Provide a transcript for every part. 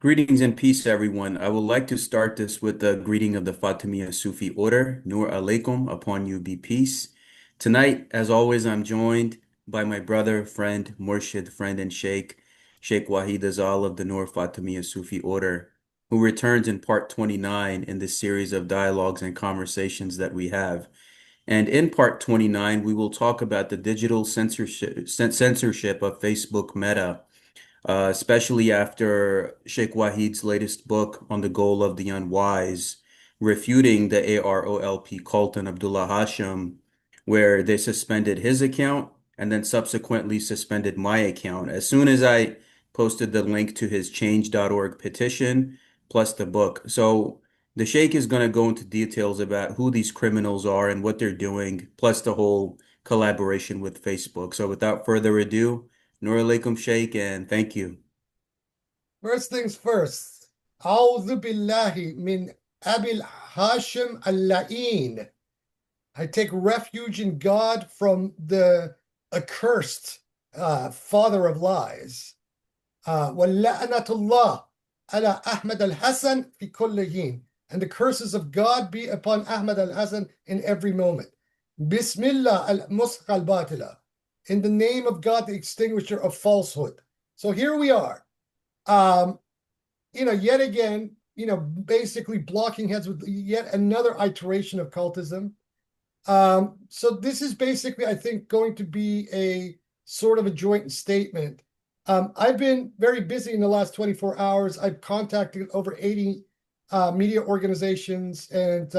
Greetings and peace, everyone. I would like to start this with the greeting of the Fatimiyya Sufi order. Nur alaikum, upon you be peace. Tonight, as always, I'm joined by my brother, friend, Murshid, friend, and Shaykh Wahid Azal of the Nur Fatimiyya Sufi order, who returns in part 29 in this series of dialogues and conversations that we have. And in part 29, we will talk about the digital censorship of Facebook Meta, especially after Sheikh Wahid's latest book on the goal of the unwise, refuting the AROPL cult and Abdullah Hashem, where they suspended his account and then subsequently suspended my account. As soon as I posted the link to his change.org petition plus the book. So the Sheikh is going to go into details about who these criminals are and what they're doing, plus the whole collaboration with Facebook. So without further ado, Nur alaikum, Sheikh, and thank you. First things first. أعوذ بالله من أبي الهاشم اللعين. I take refuge in God from the accursed father of lies. وَلَّعْنَةُ اللَّهِ عَلَى أَحْمَدَ الْحَسَنِ فِي كُلِّ حِينٍ. And the curses of God be upon Ahmad al-Hasan in every moment. Bismillah al-Musq al-Batila. In the name of God, the extinguisher of falsehood. So here we are. Yet again, basically blocking heads with yet another iteration of cultism. So this is basically, I think, going to be a sort of a joint statement. I've been very busy in the last 24 hours. I've contacted over 80 media organizations and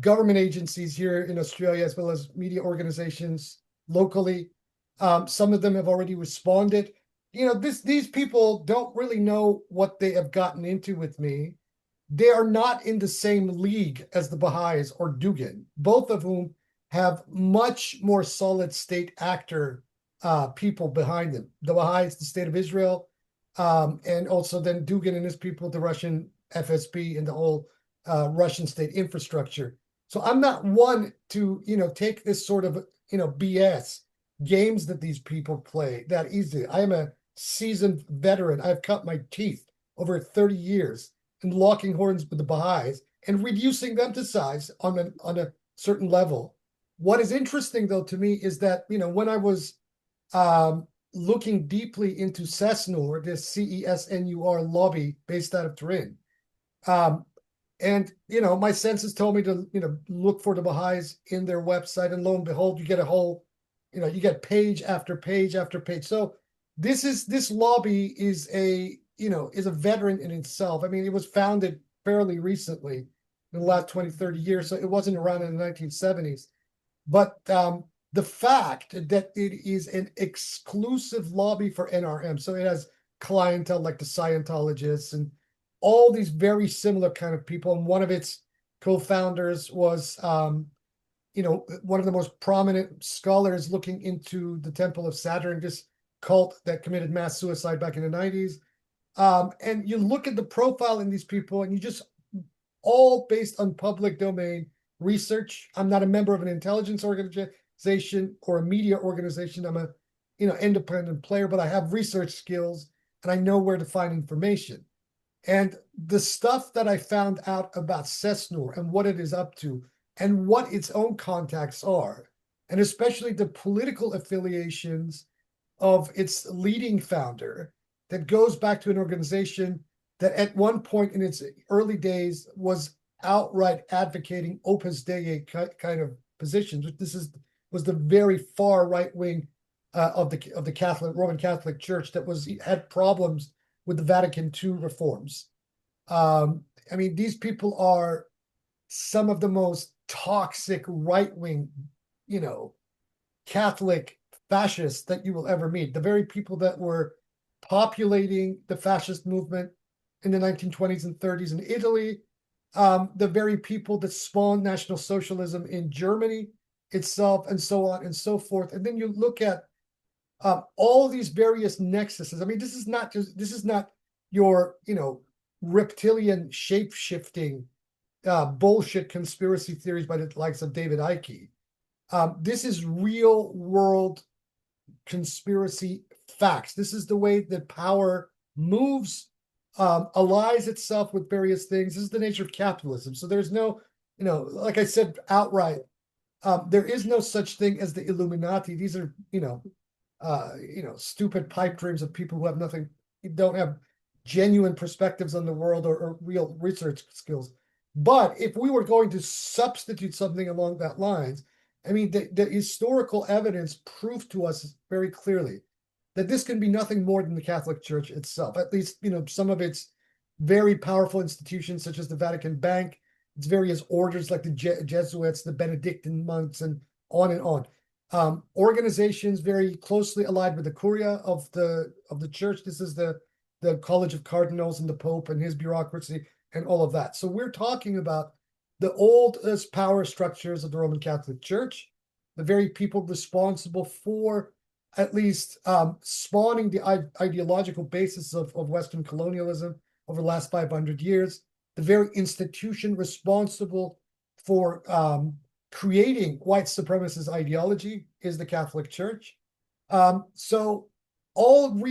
government agencies here in Australia, as well as media organizations locally. Some of them have already responded. These people don't really know what they have gotten into with me. They are not in the same league as the Baha'is or Dugan, both of whom have much more solid state actor people behind them. The Baha'is, the state of Israel, and also then Dugan and his people, the Russian FSB and the whole Russian state infrastructure. So I'm not one to, take this sort of, BS games that these people play that easily. I am a seasoned veteran. I've cut my teeth over 30 years in locking horns with the Baha'is and reducing them to size on a certain level. What is interesting, though, to me is that, when I was looking deeply into CESNUR, this CESNUR lobby based out of Turin, and, my senses told me to, look for the Baha'is in their website, and lo and behold, you get a whole, you get page after page after page. So this lobby is a veteran in itself. I mean, it was founded fairly recently in the last 20, 30 years, so it wasn't around in the 1970s. But the fact that it is an exclusive lobby for NRM, so it has clientele like the Scientologists and all these very similar kind of people. And one of its co-founders was, one of the most prominent scholars looking into the Temple of Saturn, this cult that committed mass suicide back in the 90s. And you look at the profile in these people, and you just all based on public domain research. I'm not a member of an intelligence organization or a media organization. I'm a independent player, but I have research skills and I know where to find information. And the stuff that I found out about CESNUR and what it is up to and what its own contacts are, and especially the political affiliations of its leading founder, that goes back to an organization that at one point in its early days was outright advocating Opus Dei kind of positions. Was the very far right wing of the Catholic Roman Catholic Church that had problems with the Vatican II reforms. I mean, these people are some of the most toxic right-wing, Catholic fascists that you will ever meet. The very people that were populating the fascist movement in the 1920s and 30s in Italy, the very people that spawned National Socialism in Germany itself, and so on and so forth. And then you look at all these various nexuses. I mean, this is not your, reptilian shape-shifting bullshit conspiracy theories by the likes of David Icke. This is real world conspiracy facts. This is the way that power moves allies itself with various things. This is the nature of capitalism. So there's no, like I said outright, there is no such thing as the Illuminati. These are, stupid pipe dreams of people who have nothing, don't have genuine perspectives on the world or real research skills. But if we were going to substitute something along that lines, I mean, the historical evidence proved to us very clearly that this can be nothing more than the Catholic Church itself. At least, some of its very powerful institutions, such as the Vatican Bank, its various orders like the Jesuits, the Benedictine monks, and on and on. Organizations very closely allied with the Curia of the Church. This is the College of Cardinals and the Pope and his bureaucracy and all of that. So we're talking about the oldest power structures of the Roman Catholic Church, the very people responsible for at least spawning the ideological basis of Western colonialism over the last 500 years, the very institution responsible for creating white supremacist ideology is the Catholic Church. So all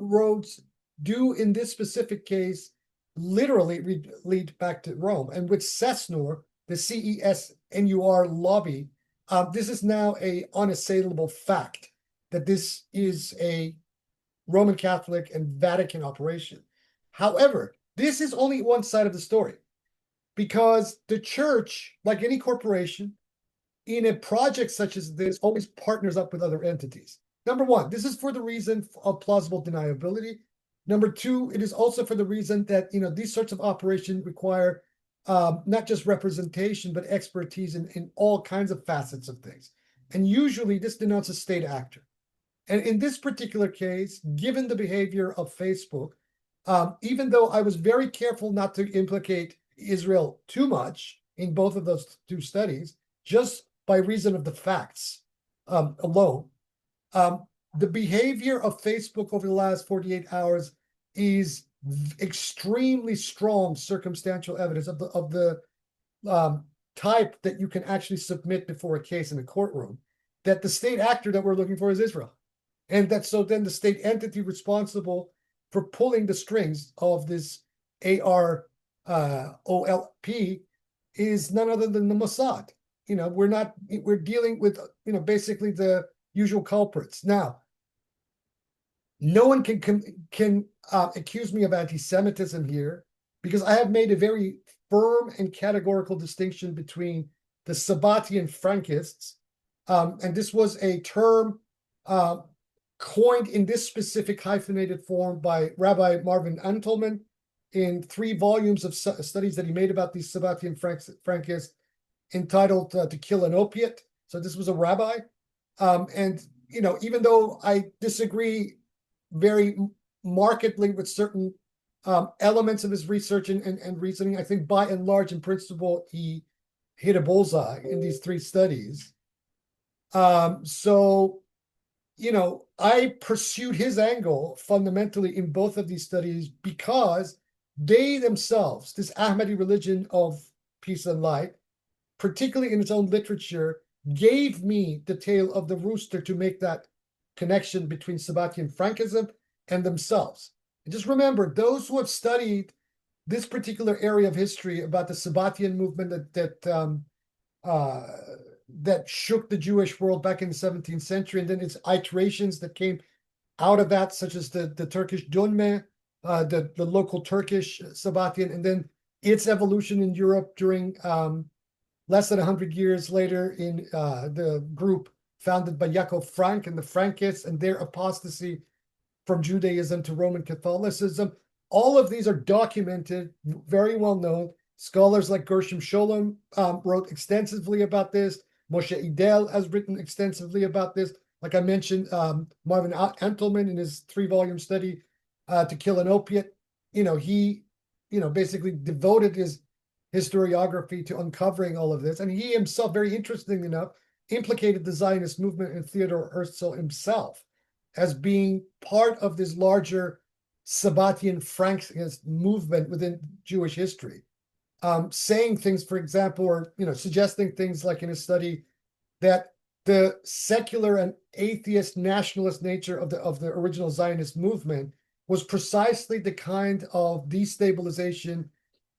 roads do in this specific case literally lead back to Rome. And with CESNUR, the CESNUR lobby, this is now a unassailable fact that this is a Roman Catholic and Vatican operation. However, this is only one side of the story, because the church, like any corporation, in a project such as this, always partners up with other entities. Number one, this is for the reason of plausible deniability. Number two, it is also for the reason that these sorts of operations require not just representation, but expertise in all kinds of facets of things. And usually this denotes a state actor. And in this particular case, given the behavior of Facebook, even though I was very careful not to implicate Israel too much in both of those two studies, just by reason of the facts alone, the behavior of Facebook over the last 48 hours is extremely strong circumstantial evidence of the type that you can actually submit before a case in a courtroom, that the state actor that we're looking for is Israel. And that so then the state entity responsible for pulling the strings of this AROPL is none other than the Mossad. We're dealing with, basically the usual culprits. Now, no one can accuse me of anti-Semitism here, because I have made a very firm and categorical distinction between the Sabbatian Frankists, and this was a term coined in this specific hyphenated form by Rabbi Marvin Antelman in 3 volumes of studies that he made about these Sabbatian Frankists, entitled To Kill an Opiate. So this was a rabbi. And, even though I disagree very markedly with certain elements of his research and reasoning, I think by and large, in principle, he hit a bullseye in these 3 studies. So, I pursued his angle fundamentally in both of these studies because they themselves, this Ahmadi religion of peace and light, particularly in its own literature, gave me the tale of the rooster to make that connection between Sabbatian Frankism and themselves. And just remember, those who have studied this particular area of history about the Sabbatian movement that shook the Jewish world back in the 17th century, and then its iterations that came out of that, such as the Turkish Dönme, the local Turkish Sabbatian, and then its evolution in Europe during less than 100 years later in the group founded by Jakob Frank and the Frankists and their apostasy from Judaism to Roman Catholicism. All of these are documented, very well known. Scholars like Gershom Scholem wrote extensively about this. Moshe Idel has written extensively about this. Like I mentioned, Marvin Antelman in his 3-volume study, To Kill an Opiate, he, basically devoted his historiography to uncovering all of this. And he himself, very interesting enough, implicated the Zionist movement and Theodor Herzl himself as being part of this larger Sabbatian Frankist movement within Jewish history. Saying things, for example, or suggesting things like in his study that the secular and atheist nationalist nature of the original Zionist movement was precisely the kind of destabilization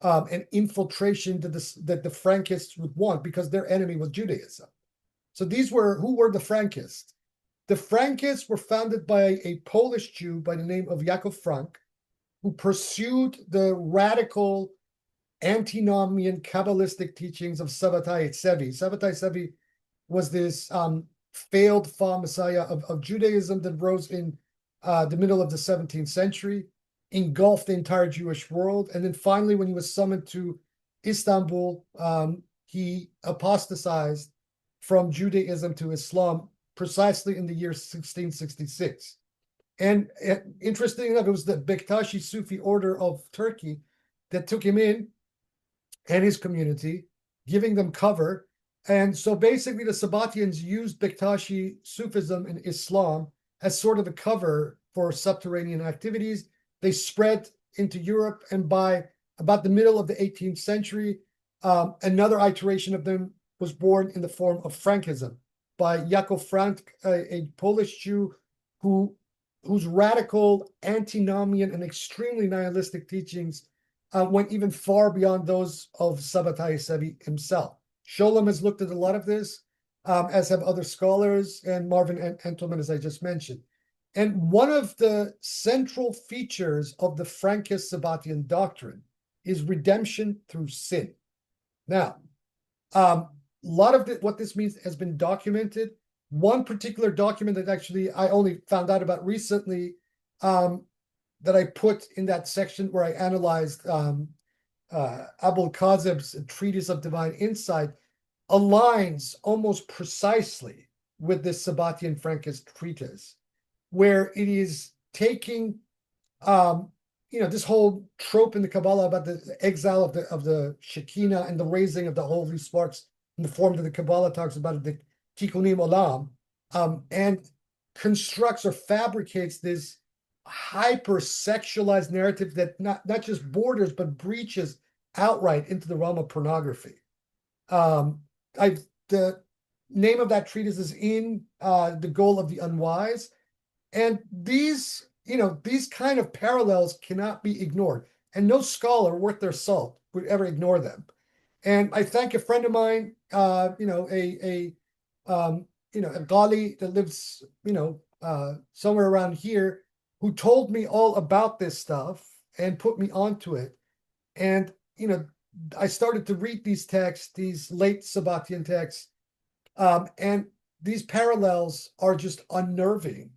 and infiltration that the Frankists would want, because their enemy was Judaism. So who were the Frankists? The Frankists were founded by a Polish Jew by the name of Yaakov Frank, who pursued the radical antinomian Kabbalistic teachings of Sabbatai Tzvi. Sabbatai Tzvi was this failed fall messiah of Judaism that rose in the middle of the 17th century, engulfed the entire Jewish world. And then finally, when he was summoned to Istanbul, he apostatized from Judaism to Islam precisely in the year 1666. And interesting enough, it was the Bektashi Sufi order of Turkey that took him in and his community, giving them cover. And so basically the Sabbatians used Bektashi Sufism in Islam as sort of a cover for subterranean activities. They spread into Europe, and by about the middle of the 18th century, another iteration of them was born in the form of Frankism by Yaakov Frank, a Polish Jew whose radical antinomian and extremely nihilistic teachings went even far beyond those of Sabbatai Tzvi himself. Sholem has looked at a lot of this, as have other scholars, and Marvin Entelman, as I just mentioned. And one of the central features of the Frankist Sabbatian doctrine is redemption through sin. Now, a lot of what this means has been documented. One particular document that actually I only found out about recently, that I put in that section where I analyzed Abul Kazib's Treatise of Divine Insight, aligns almost precisely with this Sabbatian Frankist treatise, where it is taking this whole trope in the Kabbalah about the exile of the Shekinah and the raising of the holy sparks in the form that the Kabbalah talks about, the Tikkunim Olam, and constructs or fabricates this hyper-sexualized narrative that not just borders but breaches outright into the realm of pornography. The name of that treatise is In the Goal of the Unwise, and these kind of parallels cannot be ignored, and no scholar worth their salt would ever ignore them. And I thank a friend of mine, a Gali that lives somewhere around here, who told me all about this stuff and put me onto it. And, I started to read these texts, these late Sabbatian texts, and these parallels are just unnerving.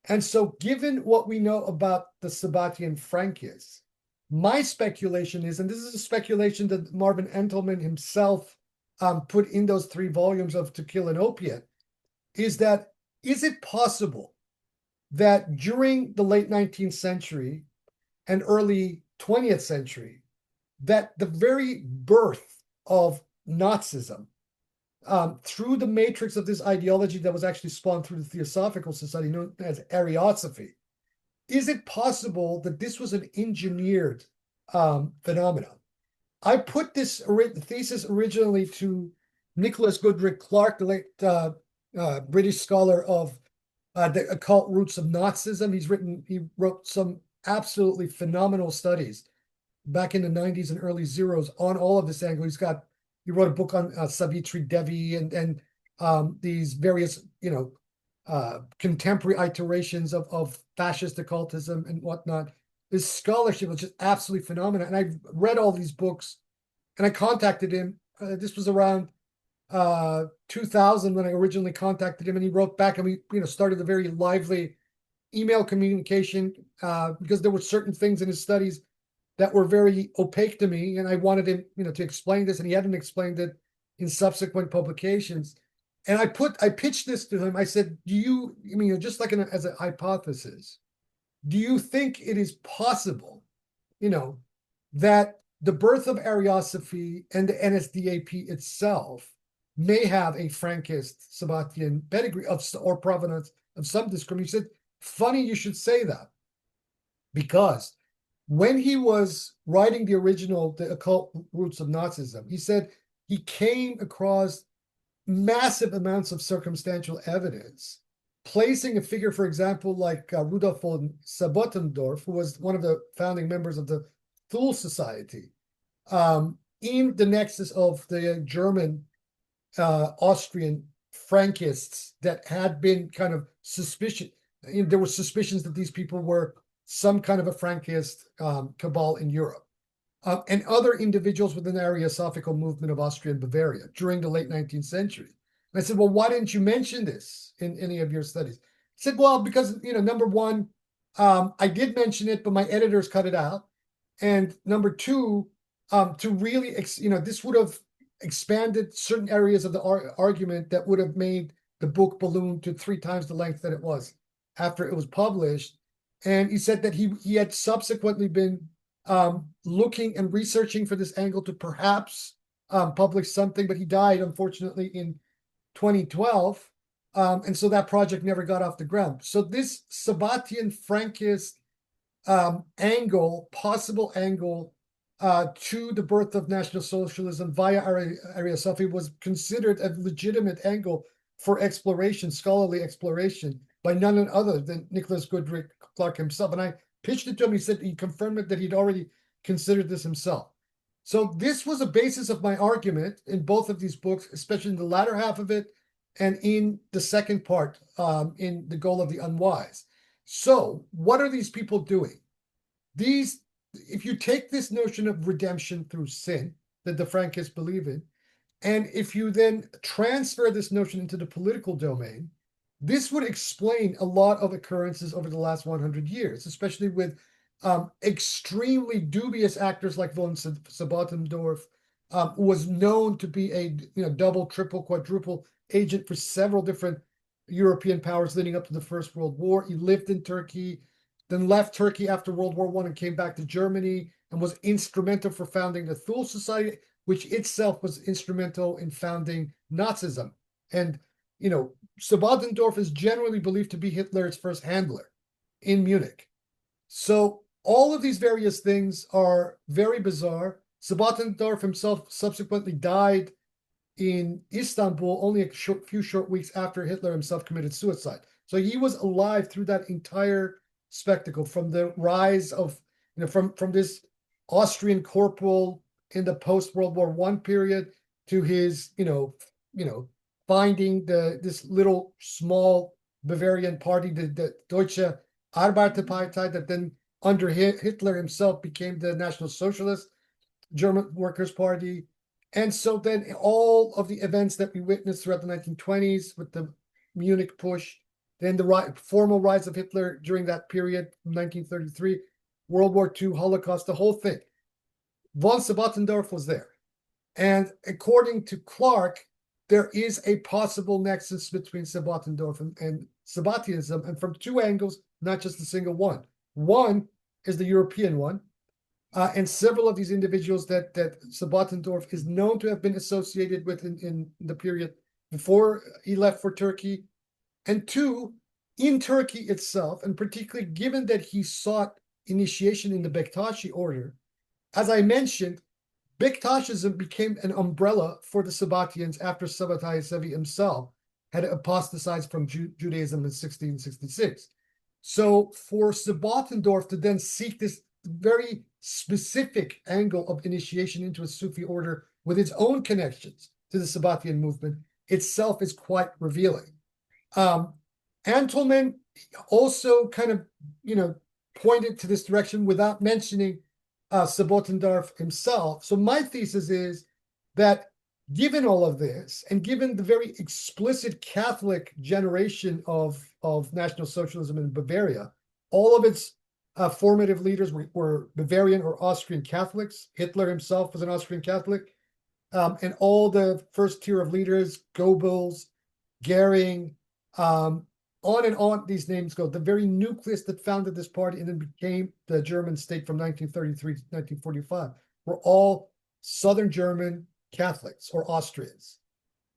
And so given what we know about the Sabbatian Frankists, my speculation is, and this is a speculation that Marvin Entelman himself put in those 3 volumes of To Kill an Opiate, is it possible that during the late 19th century and early 20th century, that the very birth of Nazism, through the matrix of this ideology that was actually spawned through the Theosophical Society known as Ariosophy, is it possible that this was an engineered phenomenon? I put this thesis originally to Nicholas Goodrick Clark, the late British scholar of the occult roots of Nazism. He wrote some absolutely phenomenal studies back in the 90s and early zeros on all of this angle. He wrote a book on Savitri Devi and these various, contemporary iterations of fascist occultism and whatnot. His scholarship was just absolutely phenomenal. And I read all these books, and I contacted him. This was around 2000 when I originally contacted him, and he wrote back, and we started a very lively email communication because there were certain things in his studies that were very opaque to me, and I wanted him to explain this, and he hadn't explained it in subsequent publications. And I pitched this to him. I said, just like as a hypothesis, do you think it is possible that the birth of Ariosophy and the NSDAP itself may have a Frankist Sabbatian pedigree or provenance of some discrimination? He said, funny you should say that, because when he was writing the occult roots of Nazism, he said he came across massive amounts of circumstantial evidence placing a figure, for example, like Rudolf von Sabotendorf, who was one of the founding members of the Thule Society, in the nexus of the German, Austrian Frankists that had been kind of suspicious. There were suspicions that these people were some kind of a Frankist cabal in Europe, and other individuals within the Ariosophical movement of Austria and Bavaria during the late 19th century. And I said, well, why didn't you mention this in any of your studies? He said, well, because, number one, I did mention it, but my editors cut it out. And number two, to really, this would have expanded certain areas of the argument that would have made the book balloon to 3 times the length that it was after it was published. And he said that he had subsequently been looking and researching for this angle to perhaps publish something, but he died, unfortunately, in 2012. And so that project never got off the ground. So this Sabbatian Frankist possible angle to the birth of National Socialism via Ariosophy was considered a legitimate angle for exploration, scholarly exploration, by none other than Nicholas Goodrich Clark himself. And I pitched it to him. He said he confirmed it that he'd already considered this himself. So this was a basis of my argument in both of these books, especially in the latter half of it and in the second part, in The Goal of the Unwise. So what are these people doing? If you take this notion of redemption through sin that the Frankists believe in, and if you then transfer this notion into the political domain, this would explain a lot of occurrences over the last 100 years, especially with extremely dubious actors like von Sabotendorf, who was known to be a double, triple, quadruple agent for several different European powers leading up to the First World War. He lived in Turkey, then left Turkey after World War I and came back to Germany and was instrumental for founding the Thule Society, which itself was instrumental in founding Nazism. And, Sabotendorf is generally believed to be Hitler's first handler in Munich. So all of these various things are very bizarre. Sabotendorf himself subsequently died in Istanbul only a few short weeks after Hitler himself committed suicide. So he was alive through that entire spectacle, from the rise of, from this Austrian corporal in the post-World War I period to his, finding this little small Bavarian party, the Deutsche Arbeiterpartei, that then under Hitler himself became the National Socialist German Workers' Party. And so then all of the events that we witnessed throughout the 1920s with the Munich push, then the formal rise of Hitler during that period, 1933, World War II, Holocaust, the whole thing. Von Sabotendorf was there. And according to Clark, there is a possible nexus between Sabotendorf and Sabbatianism, and from 2 angles, not just a single one. One is the European one, and several of these individuals that Sabotendorf is known to have been associated with in the period before he left for Turkey. And 2, in Turkey itself, and particularly given that he sought initiation in the Bektashi order, as I mentioned, Bektashism became an umbrella for the Sabbatians after Sabbatai Sevi himself had apostatized from Judaism in 1666. So for Sabotendorf to then seek this very specific angle of initiation into a Sufi order with its own connections to the Sabbatian movement itself is quite revealing. Antolman also kind of, pointed to this direction without mentioning Sabotendorf himself. So my thesis is that given all of this, and given the very explicit Catholic generation of National Socialism in Bavaria, all of its formative leaders were Bavarian or Austrian Catholics. Hitler himself was an Austrian Catholic. And all the first tier of leaders, Goebbels, Goering, on and on these names go. The very nucleus that founded this party and then became the German state from 1933 to 1945 were all Southern German Catholics or Austrians.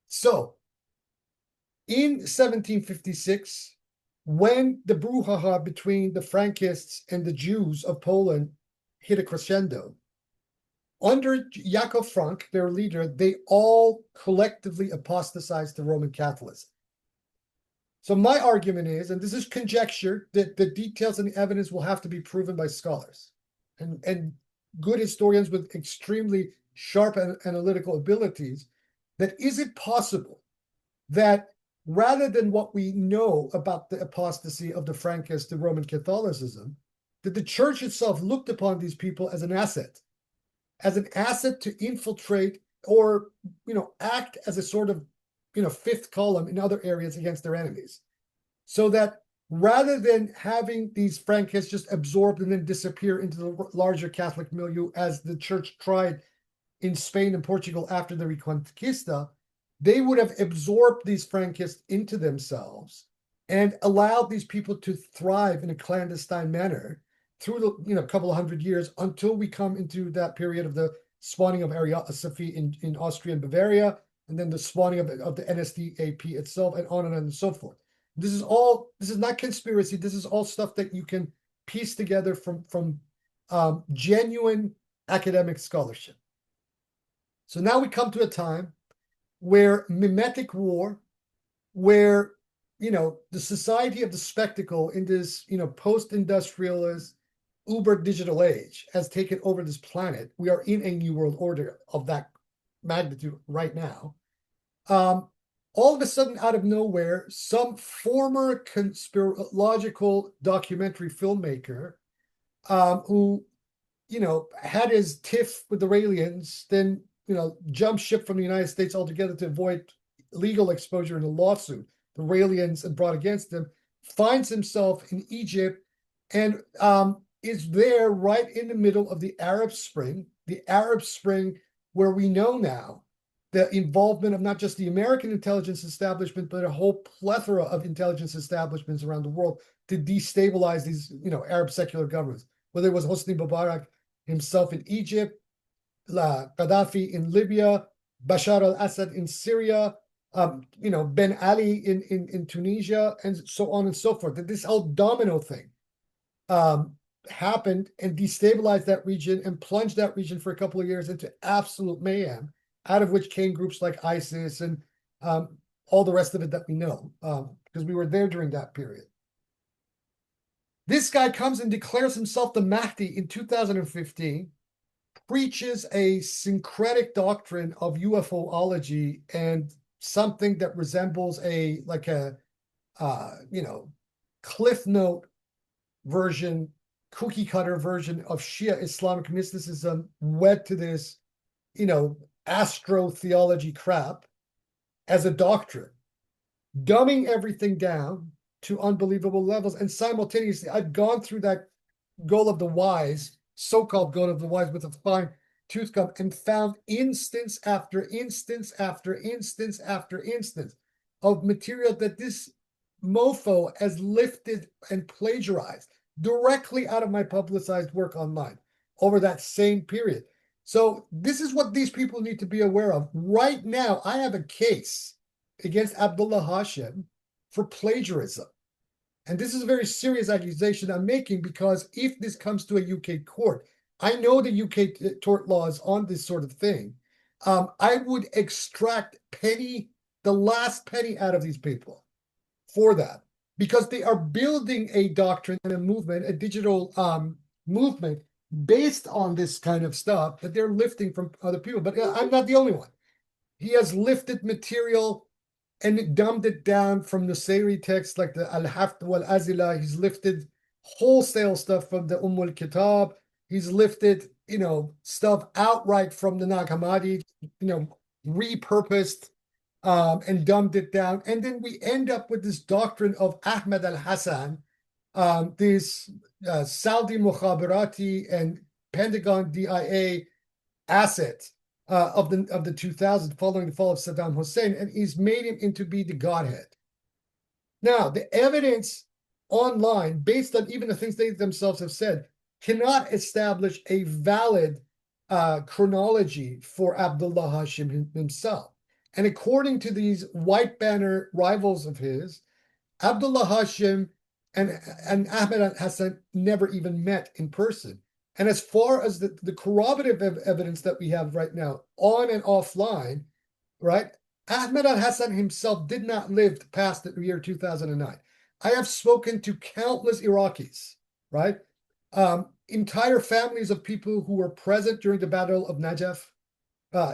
So in 1756, when the brouhaha between the Frankists and the Jews of Poland hit a crescendo, under Jakob Frank, their leader, they all collectively apostatized to Roman Catholicism. So my argument is, and this is conjecture, that the details and the evidence will have to be proven by scholars and good historians with extremely sharp analytical abilities, that is it possible that rather than what we know about the apostasy of the Frankists to Roman Catholicism, that the church itself looked upon these people as an asset to infiltrate or, act as a sort of, fifth column in other areas against their enemies. So that rather than having these Frankists just absorbed and then disappear into the larger Catholic milieu, as the church tried in Spain and Portugal after the Reconquista, they would have absorbed these Frankists into themselves and allowed these people to thrive in a clandestine manner through the couple of hundred years until we come into that period of the spawning of Ariosophy in Austria and Bavaria, and then the spawning of the NSDAP itself, and on and so forth. This is not conspiracy. This is all stuff that you can piece together from genuine academic scholarship. So now we come to a time where mimetic war, where the society of the spectacle in this post-industrialist uber digital age has taken over this planet. We are in a new world order of that magnitude right now. All of a sudden, out of nowhere, some former conspirological documentary filmmaker who had his tiff with the aliens, then jumped ship from the United States altogether to avoid legal exposure in a lawsuit the aliens had brought against him, finds himself in Egypt and is there right in the middle of the Arab Spring where we know now the involvement of not just the American intelligence establishment, but a whole plethora of intelligence establishments around the world to destabilize these, Arab secular governments, whether it was Hosni Mubarak himself in Egypt, Gaddafi in Libya, Bashar al-Assad in Syria, Ben Ali in Tunisia, and so on and so forth. That this whole domino thing happened and destabilized that region and plunged that region for a couple of years into absolute mayhem, out of which came groups like ISIS and all the rest of it that we know, because we were there during that period. This guy comes and declares himself the Mahdi in 2015, preaches a syncretic doctrine of UFOlogy and something that resembles a cliff note version, cookie cutter version of Shia Islamic mysticism wed to this, astro theology crap as a doctrine, dumbing everything down to unbelievable levels. And simultaneously, I've gone through that goal of the wise, so-called goal of the wise, with a fine tooth comb, and found instance after instance after instance after instance of material that this mofo has lifted and plagiarized directly out of my publicized work online over that same period. So this is what these people need to be aware of. Right now, I have a case against Abdullah Hashem for plagiarism. And this is a very serious accusation I'm making, because if this comes to a UK court, I know the UK tort laws on this sort of thing. I would extract the last penny out of these people for that, because they are building a doctrine and a movement, a digital movement based on this kind of stuff that they're lifting from other people. But I'm not the only one. He has lifted material and dumbed it down from the Nusayri texts like the Al-Hafd wal-Azila. He's lifted wholesale stuff from the Kitab. He's lifted, stuff outright from the Nag Hammadi, repurposed and dumbed it down. And then we end up with this doctrine of Ahmed al-Hassan, this Saudi Mukhabarati and Pentagon DIA asset of the 2000s, following the fall of Saddam Hussein, and he's made him into be the Godhead. Now, the evidence online, based on even the things they themselves have said, cannot establish a valid chronology for Abdullah Hashem himself. And according to these white banner rivals of his, Abdullah Hashem and Ahmed Hassan never even met in person. And as far as the corroborative evidence that we have right now, on and offline, right, Ahmed al-Hassan himself did not live past the year 2009. I have spoken to countless Iraqis, right? Entire families of people who were present during the Battle of Najaf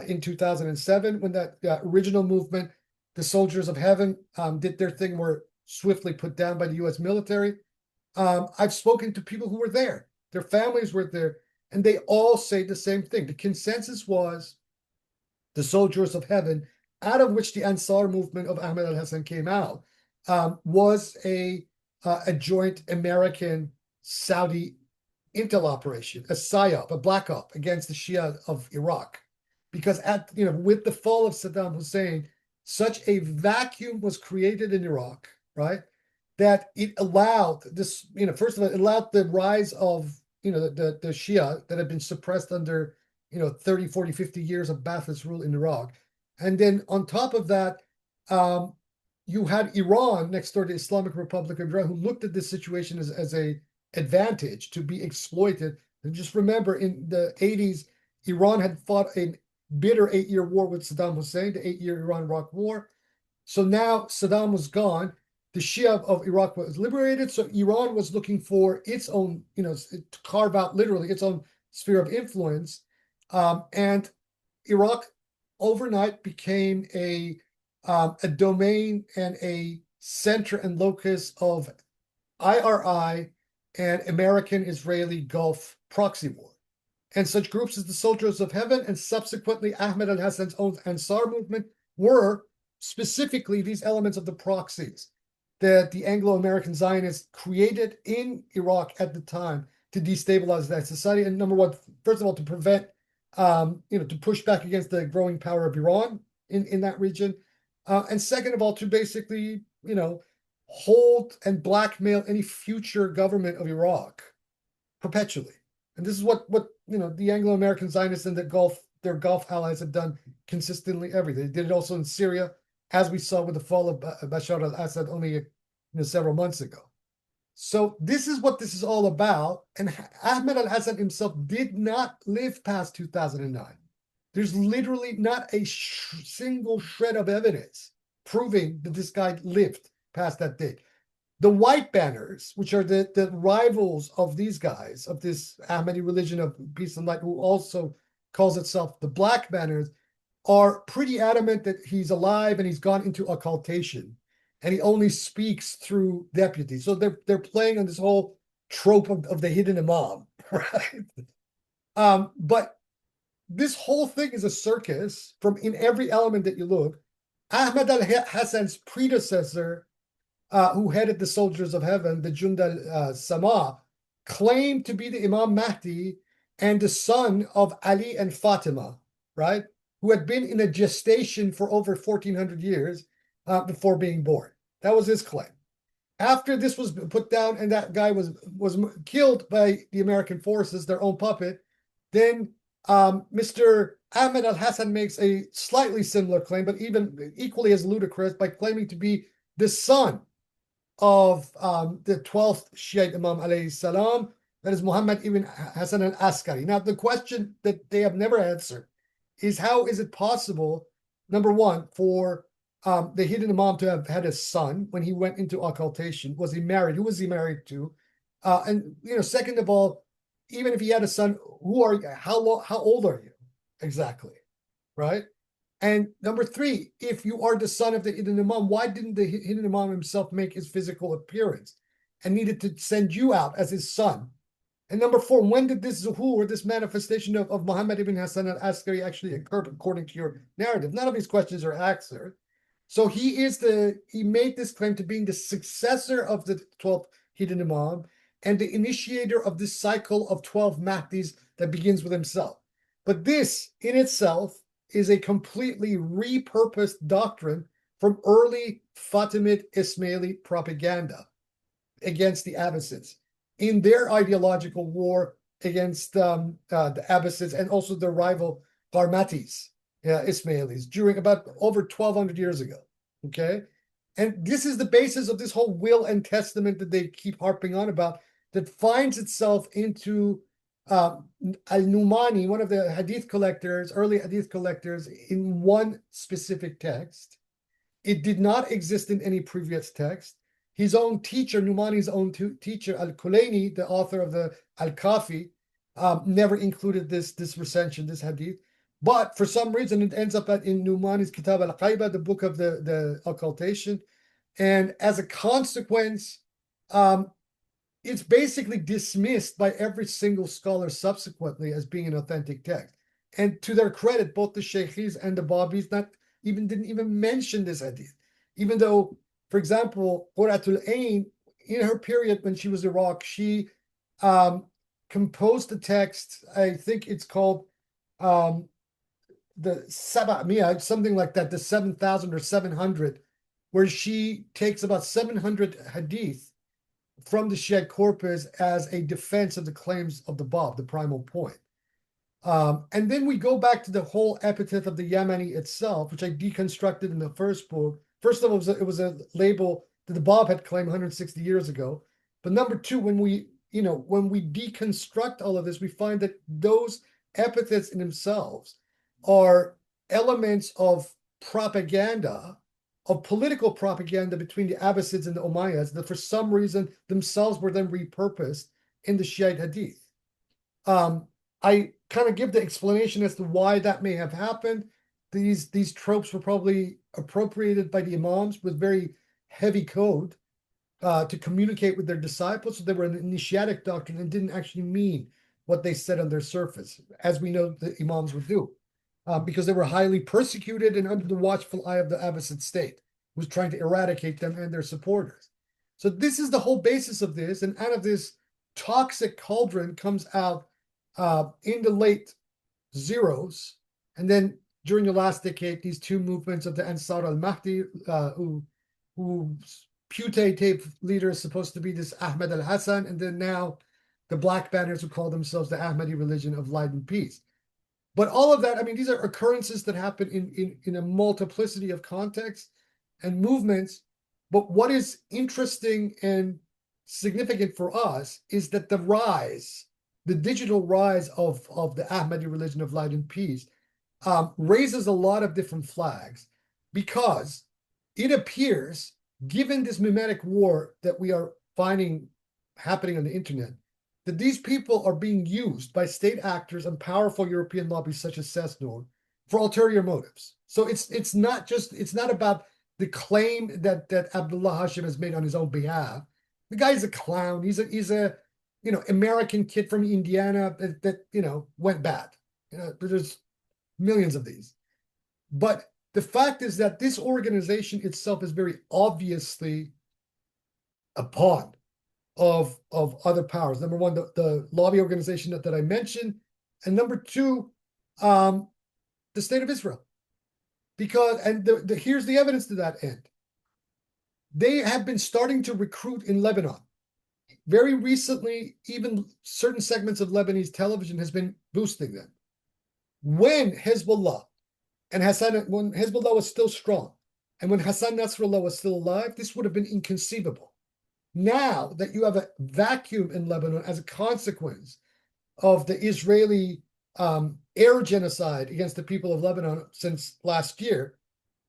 in 2007, when that original movement, the Soldiers of Heaven, did their thing, were swiftly put down by the US military. I've spoken to people who were there. Their families were there, and they all say the same thing. The consensus was the Soldiers of Heaven, out of which the Ansar movement of Ahmed al-Hassan came out, was a joint American-Saudi intel operation, a PSYOP, a black op against the Shia of Iraq. Because with the fall of Saddam Hussein, such a vacuum was created in Iraq, right? That it allowed this, first of all, it allowed the rise of, the Shia that had been suppressed under, 30, 40, 50 years of Ba'athist rule in Iraq. And then on top of that, you had Iran next door, the Islamic Republic of Iran, who looked at this situation as a advantage to be exploited. And just remember, in the 80s, Iran had fought a bitter 8-year war with Saddam Hussein, the 8-year Iran-Iraq war. So now Saddam was gone. The Shia of Iraq was liberated. So Iran was looking for its own, to carve out literally its own sphere of influence. And Iraq overnight became a domain and a center and locus of IRI and American-Israeli Gulf proxy war. And such groups as the Soldiers of Heaven and subsequently Ahmed al-Hassan's own Ansar movement were specifically these elements of the proxies that the Anglo-American Zionists created in Iraq at the time to destabilize that society. And number one, first of all, to prevent, to push back against the growing power of Iran in that region. And second of all, to basically, hold and blackmail any future government of Iraq perpetually. And this is what the Anglo-American Zionists and their Gulf allies have done consistently everything. They did it also in Syria, as we saw with the fall of Bashar al-Assad only several months ago. So this is what this is all about. And Ahmed al-Hassan himself did not live past 2009. There's literally not a single shred of evidence proving that this guy lived past that date. The white banners, which are the rivals of these guys, of this Ahmadi religion of peace and light, who also calls itself the black banners, are pretty adamant that he's alive and he's gone into occultation, and he only speaks through deputies. So they're playing on this whole trope of the hidden imam, right? But this whole thing is a circus from in every element that you look. Ahmed al-Hassan's predecessor, who headed the Soldiers of Heaven, the Jund al-Sama, claimed to be the Imam Mahdi and the son of Ali and Fatima, right? Who had been in a gestation for over 1,400 years before being born. That was his claim. After this was put down and that guy was killed by the American forces, their own puppet, then Mr. Ahmed al-Hassan makes a slightly similar claim, but even equally as ludicrous, by claiming to be the son of the 12th Shiite Imam alayhi salam, that is Muhammad ibn Hassan al-Askari. Now, the question that they have never answered is, how is it possible, number one, for the hidden Imam to have had a son when he went into occultation? Was he married? Who was he married to? And second of all, even if he had a son, who are you? How old are you exactly, right? And number three, if you are the son of the hidden Imam, why didn't the hidden Imam himself make his physical appearance and needed to send you out as his son? And number four, when did this zuhur, this manifestation of Muhammad ibn Hassan al-Askari actually occur, according to your narrative? None of these questions are answered. So he made this claim to being the successor of the 12th hidden Imam and the initiator of this cycle of 12 Mahdis that begins with himself. But this in itself is a completely repurposed doctrine from early Fatimid Ismaili propaganda against the Abbasids in their ideological war against the Abbasids and also their rival Qarmatis, Ismailis, during about over 1,200 years ago. Okay, and this is the basis of this whole will and testament that they keep harping on about, that finds itself into uh, Al-Numani, one of the hadith collectors, early hadith collectors, in one specific text. It did not exist in any previous text. His own teacher, Numani's own teacher, Al-Kulaini, the author of the Al-Kafi, never included this recension, this hadith. But for some reason, it ends up in Numani's Kitab al-Qayba, the book of the occultation. And as a consequence, it's basically dismissed by every single scholar subsequently as being an authentic text. And to their credit, both the Sheikhis and the Babis didn't even mention this hadith. Even though, for example, Qurratul Ain, in her period when she was in Iraq, she composed the text, I think it's called the Saba'miya, something like that, the 7,000 or 700, where she takes about 700 hadith from the Sheikh corpus as a defense of the claims of the Bab, the primal point. And then we go back to the whole epithet of the Yemeni itself, which I deconstructed in the first book. First of all, it was a label that the Bab had claimed 160 years ago. But number two, when we deconstruct all of this, we find that those epithets in themselves are elements of propaganda, of political propaganda between the Abbasids and the Umayyads that for some reason themselves were then repurposed in the Shiite Hadith. I kind of give the explanation as to why that may have happened. These tropes were probably appropriated by the Imams with very heavy code to communicate with their disciples. So they were an initiatic doctrine and didn't actually mean what they said on their surface, as we know the Imams would do. Because they were highly persecuted and under the watchful eye of the Abbasid state, who was trying to eradicate them and their supporters. So this is the whole basis of this, and out of this toxic cauldron comes out in the late zeros, and then during the last decade, these two movements of the Ansar al-Mahdi, whose putative leader is supposed to be this Ahmed al-Hassan, and then now the Black Banners who call themselves the Ahmadi religion of light and peace. But all of that, I mean, these are occurrences that happen in a multiplicity of contexts and movements. But what is interesting and significant for us is that the digital rise of the Ahmadi religion of light and peace raises a lot of different flags, because it appears, given this mimetic war that we are finding happening on the internet, that these people are being used by state actors and powerful European lobbies such as CESNUR for ulterior motives. So it's not about the claim that Abdullah Hashem has made on his own behalf. The guy's a clown. He's a American kid from Indiana that went bad. There's millions of these. But the fact is that this organization itself is very obviously a pawn of other powers. Number one, the lobby organization that I mentioned, and number two, the state of Israel. Because, and here's the evidence to that end. They have been starting to recruit in Lebanon. Very recently, even certain segments of Lebanese television has been boosting them. When Hezbollah when Hezbollah was still strong, and when Hassan Nasrallah was still alive, this would have been inconceivable. Now that you have a vacuum in Lebanon as a consequence of the Israeli air genocide against the people of Lebanon since last year,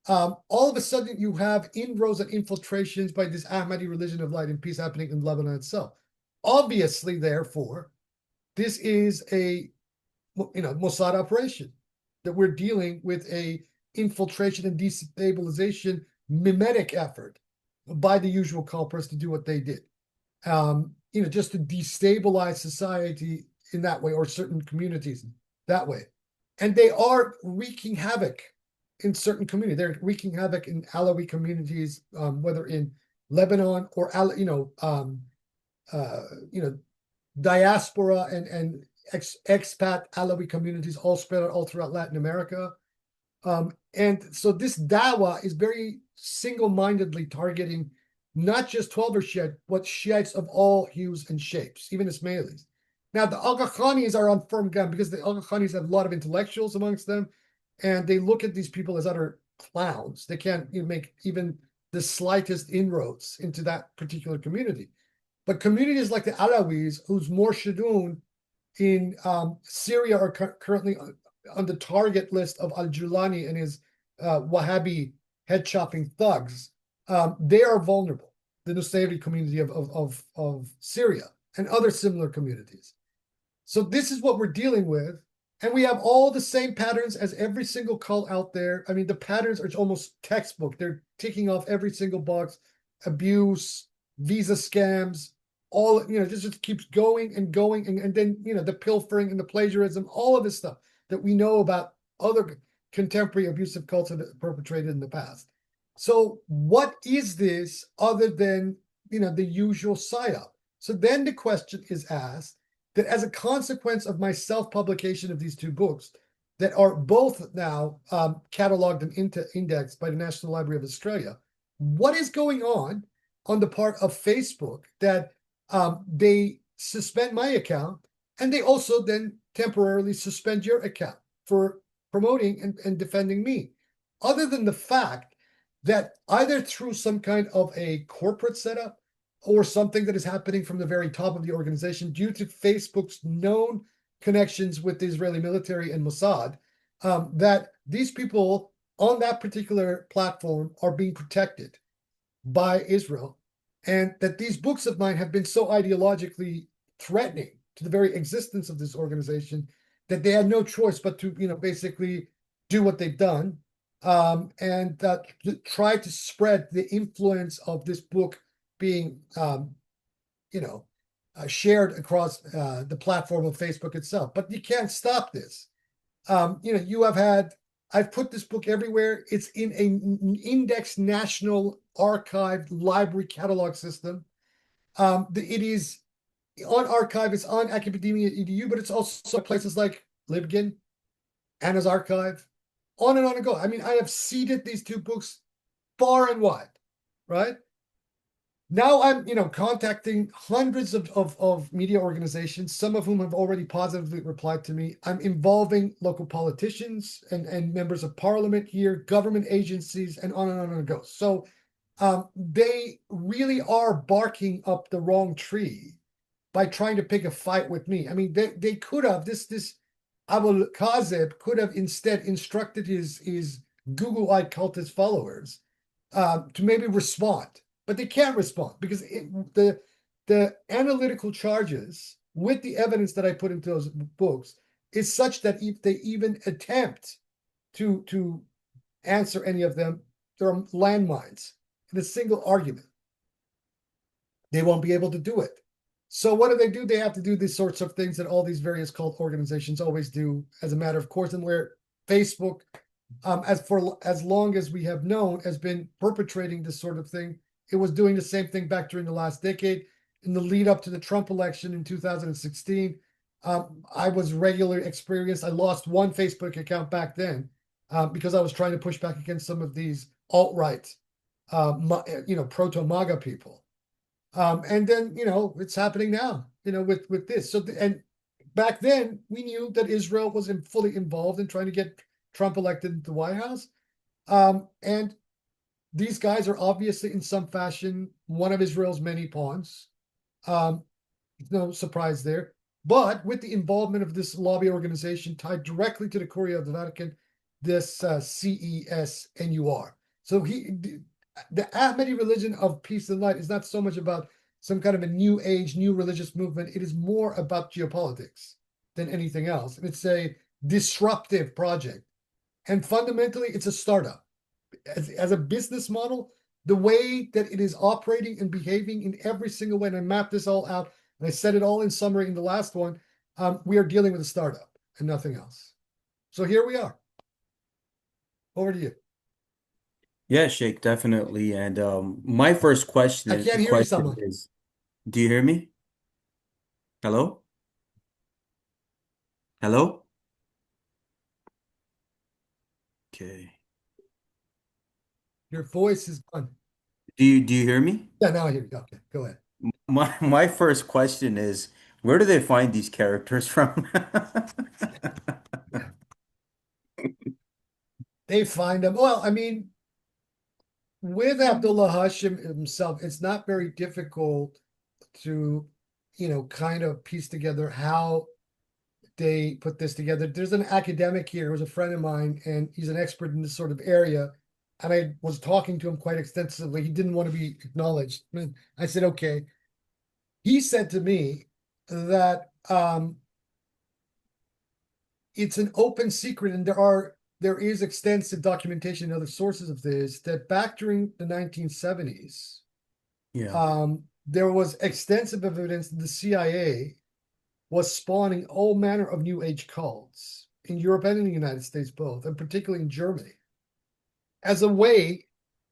all of a sudden you have inroads and infiltrations by this Ahmadi religion of light and peace happening in Lebanon itself. Obviously, therefore, this is a Mossad operation, that we're dealing with a infiltration and destabilization mimetic effort by the usual culprits to do what they did, just to destabilize society in that way, or certain communities that way. And they are wreaking havoc in certain communities. They're wreaking havoc in Alawi communities, whether in Lebanon or diaspora and expat Alawi communities all spread out all throughout Latin America. And so this dawah is very single-mindedly targeting not just 12er Shiite, but Shiites of all hues and shapes, even Ismailis. Now, the Aga Khanis are on firm ground because the Aga Khanis have a lot of intellectuals amongst them, and they look at these people as utter clowns. They can't make even the slightest inroads into that particular community. But communities like the Alawis, whose Morshidun in Syria are currently on the target list of al-Julani and his Wahhabi head-chopping thugs. They are vulnerable. The Nusayri community of Syria and other similar communities. So this is what we're dealing with. And we have all the same patterns as every single cult out there. I mean, the patterns are almost textbook. They're ticking off every single box: abuse, visa scams, all, just keeps going and going. And then, the pilfering and the plagiarism, all of this stuff that we know about other contemporary abusive cults have perpetrated in the past. So what is this other than, the usual psyop? So then the question is asked, that as a consequence of my self-publication of these two books that are both now cataloged and indexed by the National Library of Australia, what is going on the part of Facebook that they suspend my account and they also then temporarily suspend your account for promoting and defending me? Other than the fact that either through some kind of a corporate setup or something that is happening from the very top of the organization due to Facebook's known connections with the Israeli military and Mossad, that these people on that particular platform are being protected by Israel, and that these books of mine have been so ideologically threatening to the very existence of this organization that they had no choice but to, basically do what they've done, and try to spread the influence of this book being, shared across the platform of Facebook itself. But you can't stop this. I've put this book everywhere. It's in an indexed national archive library catalog system. It is on archive, it's on academia.edu, but it's also places like Libgen, Anna's Archive, on and go. I mean, I have seeded these two books far and wide, right? Now I'm, contacting hundreds of media organizations, some of whom have already positively replied to me. I'm involving local politicians and members of parliament here, government agencies, and on and it goes. So they really are barking up the wrong tree by trying to pick a fight with me. I mean, they could have, this Abul Kazib could have instead instructed his Google-eyed cultist followers to maybe respond. But they can't respond because the analytical charges with the evidence that I put into those books is such that if they even attempt to answer any of them, there are landmines in a single argument. They won't be able to do it. So what do? They have to do these sorts of things that all these various cult organizations always do as a matter of course, and where Facebook, as long as we have known, has been perpetrating this sort of thing. It was doing the same thing back during the last decade. In the lead up to the Trump election in 2016, I was regularly experienced. I lost one Facebook account back then because I was trying to push back against some of these alt-right, proto-MAGA people. And then, it's happening now, with this. So, and back then we knew that Israel was fully involved in trying to get Trump elected into the White House. And these guys are obviously in some fashion one of Israel's many pawns. No surprise there. But with the involvement of this lobby organization tied directly to the Curia of the Vatican, this CESNUR. So the Ahmadi religion of peace and light is not so much about some kind of a new age, new religious movement. It is more about geopolitics than anything else. And it's a disruptive project. And fundamentally, it's a startup. As a business model, the way that it is operating and behaving in every single way, and I mapped this all out, and I said it all in summary in the last one, we are dealing with a startup and nothing else. So here we are. Over to you. Yeah, Sheikh, definitely. And my first question I can't hear you, Salman. is, do you hear me? Hello? Hello? Okay. Your voice is gone. Do you hear me? Yeah, now I hear you. Okay, go ahead. My first question is, where do they find these characters from? They find them. Well, I mean, with Abdullah Hashem himself, it's not very difficult to, kind of piece together how they put this together. There's an academic here who's a friend of mine, and he's an expert in this sort of area. And I was talking to him quite extensively. He didn't want to be acknowledged. I said, okay. He said to me that it's an open secret, and there is extensive documentation in other sources of this, that back during the 1970s, Yeah. there was extensive evidence that the CIA was spawning all manner of New Age cults in Europe and in the United States both, and particularly in Germany, as a way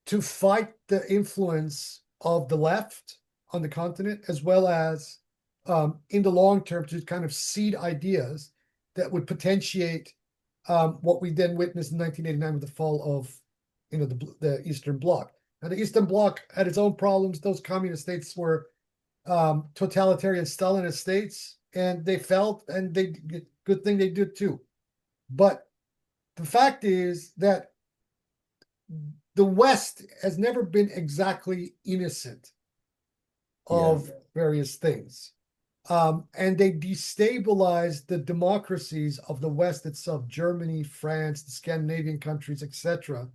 to fight the influence of the left on the continent, as well as in the long term to kind of seed ideas that would potentiate what we then witnessed in 1989 with the fall of, the Eastern Bloc. Now, the Eastern Bloc had its own problems. Those communist states were totalitarian Stalinist states, and they felt, and they good thing they did too. But the fact is that the West has never been exactly innocent of various things. And they destabilized the democracies of the West itself, Germany, France, the Scandinavian countries, etc.,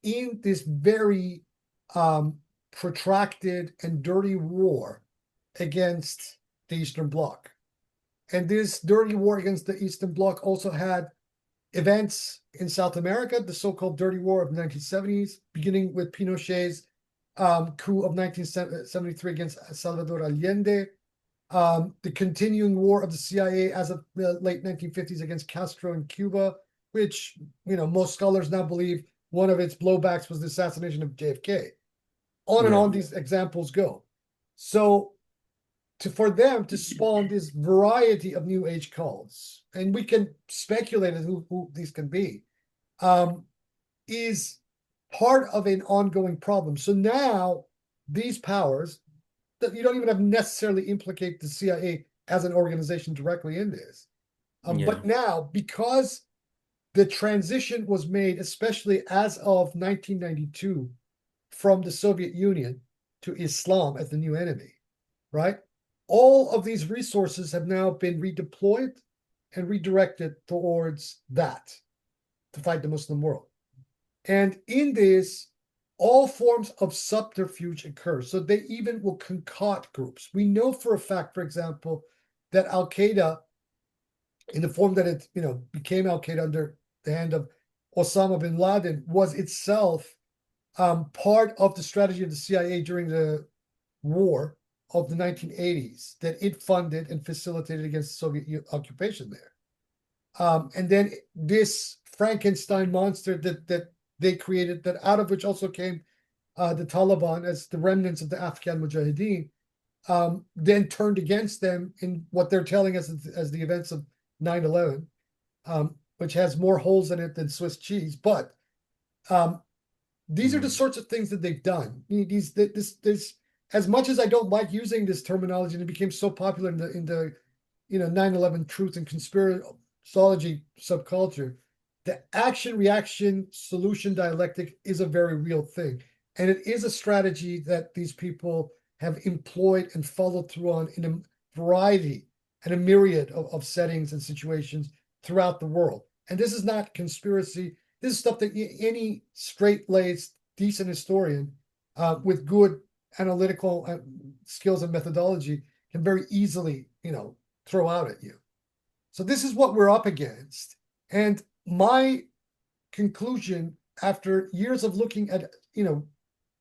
in this very protracted and dirty war against the Eastern Bloc. And this dirty war against the Eastern Bloc also had events in South America, the so-called Dirty War of the 1970s, beginning with Pinochet's coup of 1973 against Salvador Allende, the continuing war of the CIA as of the late 1950s against Castro in Cuba, which, most scholars now believe one of its blowbacks was the assassination of JFK. On and on these examples go. So for them to spawn this variety of New Age cults, and we can speculate as who these can be, is part of an ongoing problem. So now these powers, that you don't even have necessarily implicate the CIA as an organization directly in this. But now, because the transition was made, especially as of 1992, from the Soviet Union to Islam as the new enemy, right? All of these resources have now been redeployed and redirected towards that to fight the Muslim world. And in this, all forms of subterfuge occur. So they even will concoct groups. We know for a fact, for example, that Al-Qaeda, in the form that it became Al-Qaeda under the hand of Osama bin Laden, was itself part of the strategy of the CIA during the war of the 1980s, that it funded and facilitated against Soviet occupation there. And then this Frankenstein monster that they created, that out of which also came the Taliban as the remnants of the Afghan Mujahideen, then turned against them in what they're telling us as the events of 9/11, which has more holes in it than Swiss cheese. But these are the sorts of things that they've done. This, as much as I don't like using this terminology, and it became so popular in the 9/11 truth and conspirology subculture, the action reaction solution dialectic is a very real thing, and it is a strategy that these people have employed and followed through on in a variety and a myriad of settings and situations throughout the world. And this is not conspiracy. This is stuff that any straight-laced, decent historian with good analytical skills and methodology can very easily, throw out at you. So this is what we're up against. And my conclusion, after years of looking at,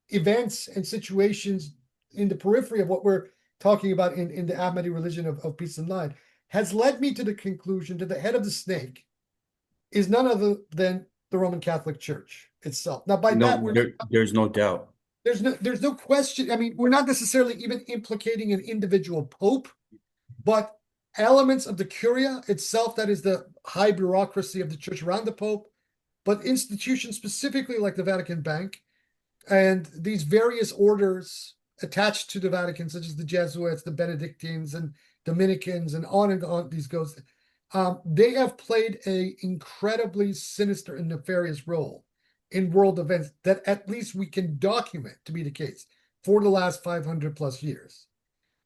events and situations in the periphery of what we're talking about in the Ahmadi religion of peace and light, has led me to the conclusion that the head of the snake is none other than the Roman Catholic Church itself. Now, by that, there's no doubt. There's no question. I mean, we're not necessarily even implicating an individual pope, but elements of the curia itself, that is the high bureaucracy of the church around the pope, but institutions specifically like the Vatican Bank and these various orders attached to the Vatican, such as the Jesuits, the Benedictines, and Dominicans, and on these goes. They have played an incredibly sinister and nefarious role in world events that at least we can document to be the case for the last 500 plus years.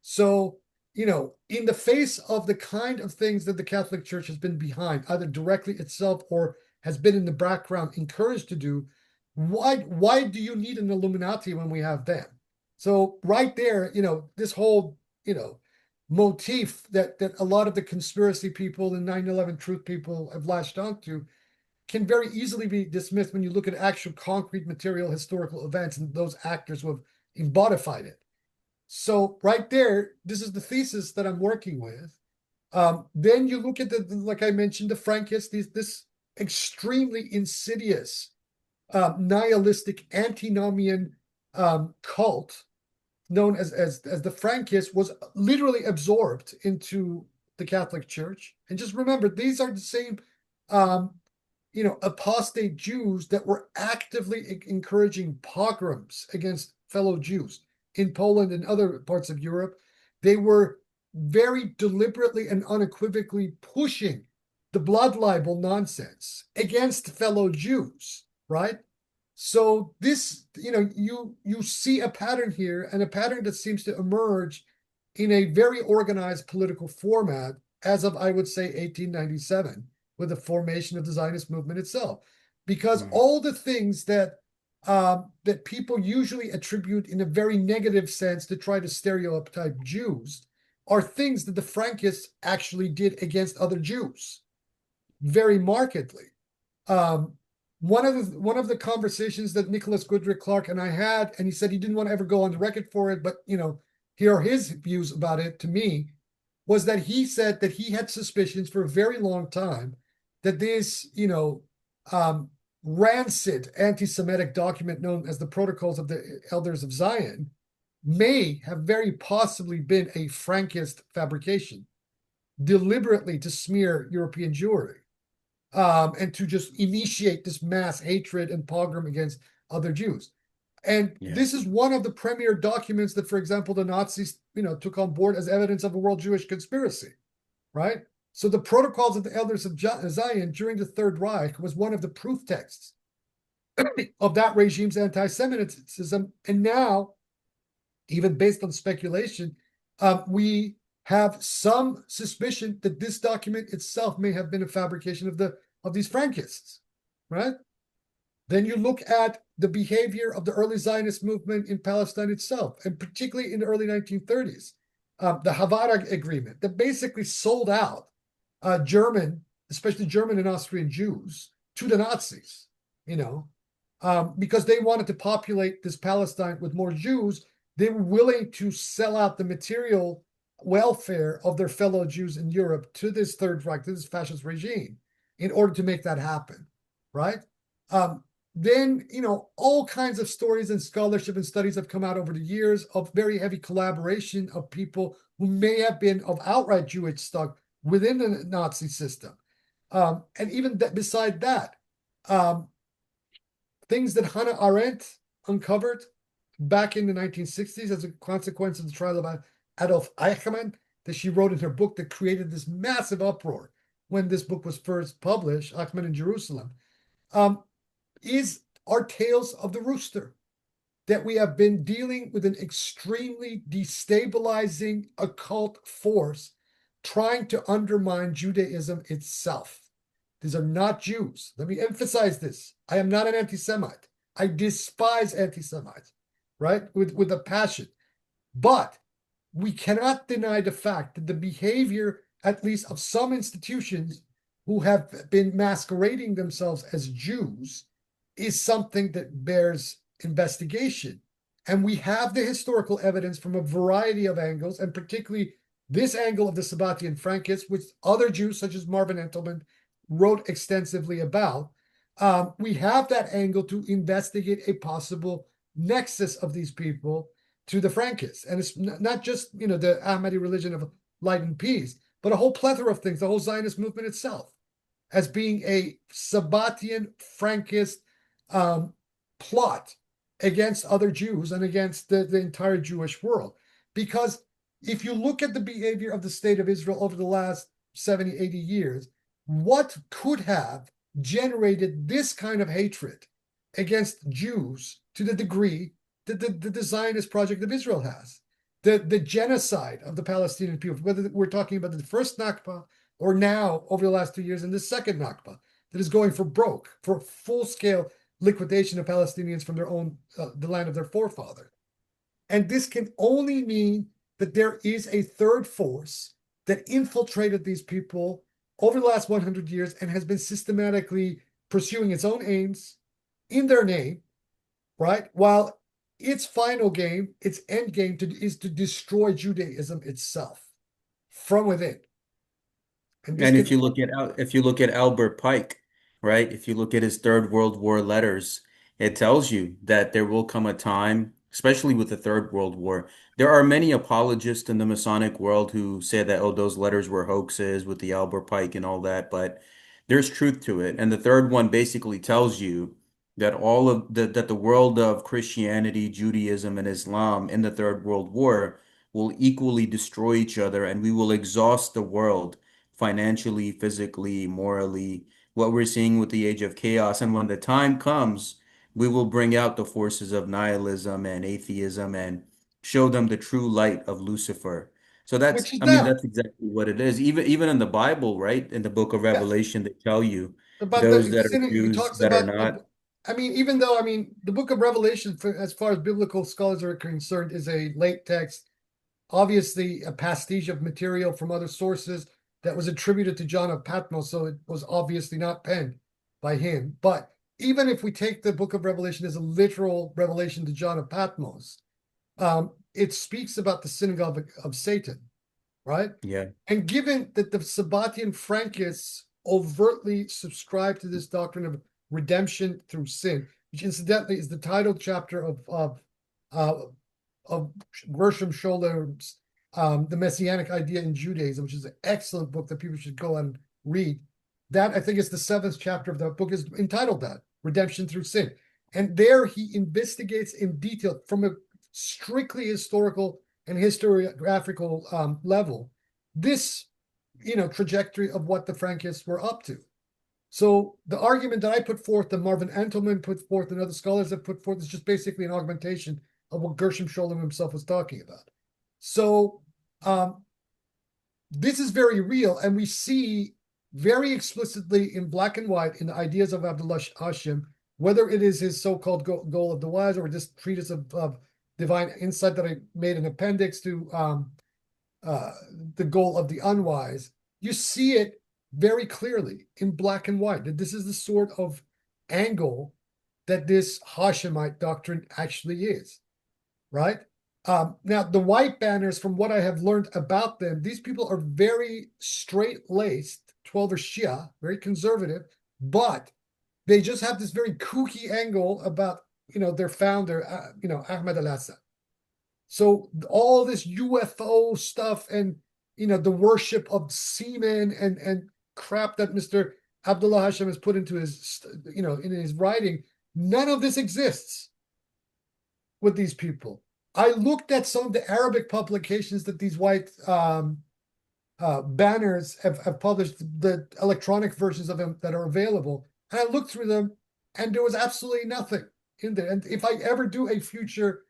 So in the face of the kind of things that the Catholic Church has been behind, either directly itself or has been in the background encouraged to do, why do you need an Illuminati when we have them? So right there, this whole, motif that a lot of the conspiracy people and 9/11 truth people have latched onto can very easily be dismissed when you look at actual concrete material historical events and those actors who have embodied it. So right there, this is the thesis that I'm working with. Then you look at like I mentioned, the Frankists, this extremely insidious, nihilistic, antinomian cult known as the Frankists was literally absorbed into the Catholic Church. And just remember, these are the same, apostate Jews that were actively encouraging pogroms against fellow Jews in Poland and other parts of Europe. They were very deliberately and unequivocally pushing the blood libel nonsense against fellow Jews, right? So this, you see a pattern here, and a pattern that seems to emerge in a very organized political format as of, I would say, 1897, with the formation of the Zionist movement itself. Because all the things that people usually attribute in a very negative sense to try to stereotype Jews are things that the Frankists actually did against other Jews, very markedly. One of the conversations that Nicholas Goodrick Clark and I had, and he said he didn't want to ever go on the record for it, but here are his views about it to me, was that he said that he had suspicions for a very long time that this, rancid anti-Semitic document known as the Protocols of the Elders of Zion may have very possibly been a Frankist fabrication, deliberately to smear European Jewry, and to just initiate this mass hatred and pogrom against other Jews. And this is one of the premier documents that, for example, the Nazis, took on board as evidence of a world Jewish conspiracy, right? So the Protocols of the Elders of Zion during the Third Reich was one of the proof texts of that regime's anti-Semitism. And now, even based on speculation, we have some suspicion that this document itself may have been a fabrication of these Frankists, right? Then you look at the behavior of the early Zionist movement in Palestine itself, and particularly in the early 1930s, the Havara Agreement that basically sold out German, especially German and Austrian Jews, to the Nazis, because they wanted to populate this Palestine with more Jews. They were willing to sell out the material welfare of their fellow Jews in Europe to this Third Reich, to this fascist regime, in order to make that happen, right? Then, all kinds of stories and scholarship and studies have come out over the years of very heavy collaboration of people who may have been of outright Jewish stock within the Nazi system. And even beside that, things that Hannah Arendt uncovered back in the 1960s as a consequence of the trial of Adolf Eichmann, that she wrote in her book that created this massive uproar when this book was first published, Eichmann in Jerusalem, are tales of the rooster, that we have been dealing with an extremely destabilizing occult force trying to undermine Judaism itself. These are not Jews. Let me emphasize this. I am not an anti-Semite. I despise anti-Semites, right? With a passion. But we cannot deny the fact that the behavior, at least of some institutions who have been masquerading themselves as Jews, is something that bears investigation. And we have the historical evidence from a variety of angles, and particularly this angle of the Sabbatian Frankists, which other Jews such as Marvin Entelman wrote extensively about. We have that angle to investigate a possible nexus of these people to the Frankists. And it's not just, the Ahmadi religion of light and peace, but a whole plethora of things, the whole Zionist movement itself, as being a Sabbatian Frankist plot against other Jews and against the entire Jewish world. Because if you look at the behavior of the state of Israel over the last 70, 80 years, what could have generated this kind of hatred against Jews to the degree that the Zionist project of Israel has? the genocide of the Palestinian people, whether we're talking about the first Nakba or now over the last 2 years in the second Nakba that is going for broke, for full scale liquidation of Palestinians from their own the land of their forefather. And this can only mean that there is a third force that infiltrated these people over the last 100 years and has been systematically pursuing its own aims in their name, right? While its final game, its end game is to destroy Judaism itself from within. And this And can, if you look at Albert Pike, right? If you look at his Third World War letters, it tells you that there will come a time, especially with the Third World War. There are many apologists in the Masonic world who say that, oh, those letters were hoaxes with the Albert Pike and all that, but there's truth to it. And the third one basically tells you that the world of Christianity, Judaism, and Islam in the Third World War will equally destroy each other, and we will exhaust the world financially, physically, morally, what we're seeing with the age of chaos. And when the time comes, we will bring out the forces of nihilism and atheism and show them the true light of Lucifer. So which is I mean, now. that's exactly what it is. Even in the Bible, right? In the book of Yes. Revelation, they tell you About those the that are sin, it Jews talks that are about not. I mean, even though I mean the book of Revelation, as far as biblical scholars are concerned, is a late text, obviously a pastiche of material from other sources that was attributed to John of Patmos, so it was obviously not penned by him. But even if we take the book of Revelation as a literal revelation to John of Patmos, it speaks about the synagogue of Satan, right? Yeah. And given that the Sabbatian Frankists overtly subscribe to this doctrine of redemption through sin, which incidentally is the title chapter uh, of Gershom Schollem's The Messianic Idea in Judaism, which is an excellent book that people should go and read. That I think is the seventh chapter of that book is entitled that Redemption Through Sin. And there he investigates in detail from a strictly historical and historiographical level this trajectory of what the Frankists were up to. So the argument that I put forth, that Marvin Entelman put forth, and other scholars have put forth, is just basically an augmentation of what Gershom Scholem himself was talking about. So this is very real, and we see very explicitly in black and white in the ideas of Abdullah Hashem, whether it is his so-called goal of the wise or this treatise of divine insight that I made an appendix to the goal of the unwise, you see it very clearly in black and white that this is the sort of angle that this Hashemite doctrine actually is, right? Now, the white banners, from what I have learned about them, these people are very straight-laced, 12er Shia, very conservative, but they just have this very kooky angle about, their founder, Ahmed al-Hassan. So all this UFO stuff and the worship of semen and crap that Mr. Abdullah Hashem has put into his in his writing, none of this exists with these people. I looked at some of the Arabic publications that these white banners have published, the electronic versions of them that are available, and I looked through them, and there was absolutely nothing in there. And if I ever do a future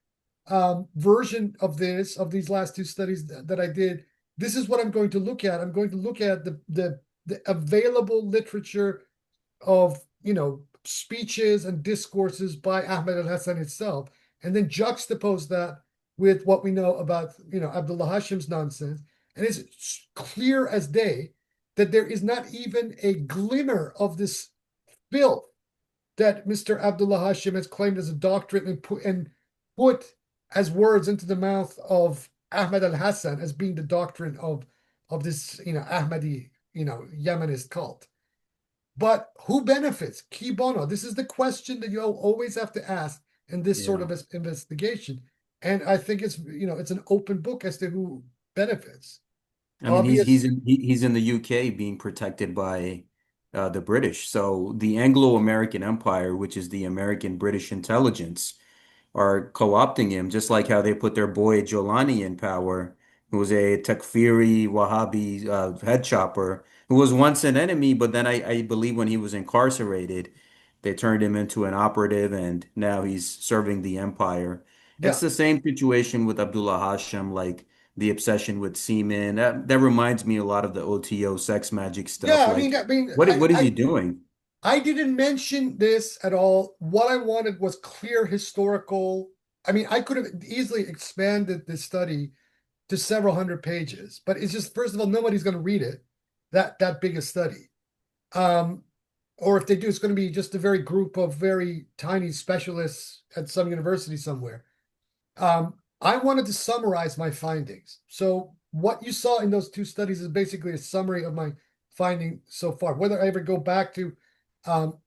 version of these last two studies that I did, this is what I'm going to look at. I'm going to look at the available literature of speeches and discourses by Ahmed al-Hassan itself, and then juxtapose that with what we know about Abdullah Hashem's nonsense, and it's clear as day that there is not even a glimmer of this filth that Mr. Abdullah Hashem has claimed as a doctrine and put as words into the mouth of Ahmed al-Hassan as being the doctrine of this Ahmadi Yemenist cult. But who benefits? Qui bono? This is the question that you always have to ask in this sort Yeah. of investigation. And I think it's an open book as to who benefits. I mean, Obvious. he's in the UK being protected by the British. So the Anglo-American Empire, which is the American British intelligence, are co-opting him, just like how they put their boy Jolani in power, who was a Takfiri Wahhabi head chopper, who was once an enemy, but then I believe when he was incarcerated, they turned him into an operative, and now he's serving the empire. It's Yeah. the same situation with Abdullah Hashem, like the obsession with semen. That reminds me a lot of the OTO sex magic stuff. Yeah, Like, I, what is he I doing? I didn't mention this at all. What I wanted was clear historical. I mean, I could have easily expanded this study to several hundred pages, but it's just, first of all, nobody's going to read it, that big a study. Um, or if they do, it's going to be just a very group of very tiny specialists at some university somewhere. I wanted to summarize my findings. So what you saw in those two studies is basically a summary of my finding so far. Whether I ever go back to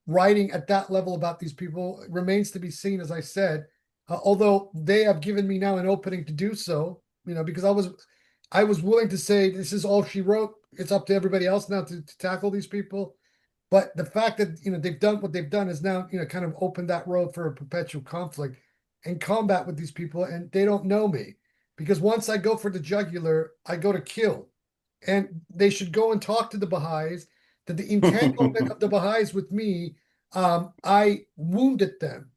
writing at that level about these people remains to be seen, as I said. Although they have given me now an opening to do so, because I was willing to say this is all she wrote. It's up to everybody else now to tackle these people. But the fact that they've done what they've done is now kind of opened that road for a perpetual conflict and combat with these people, and they don't know me because once I go for the jugular, I go to kill, and they should go and talk to the Baha'is. That the entanglement of the Baha'is with me, I wounded them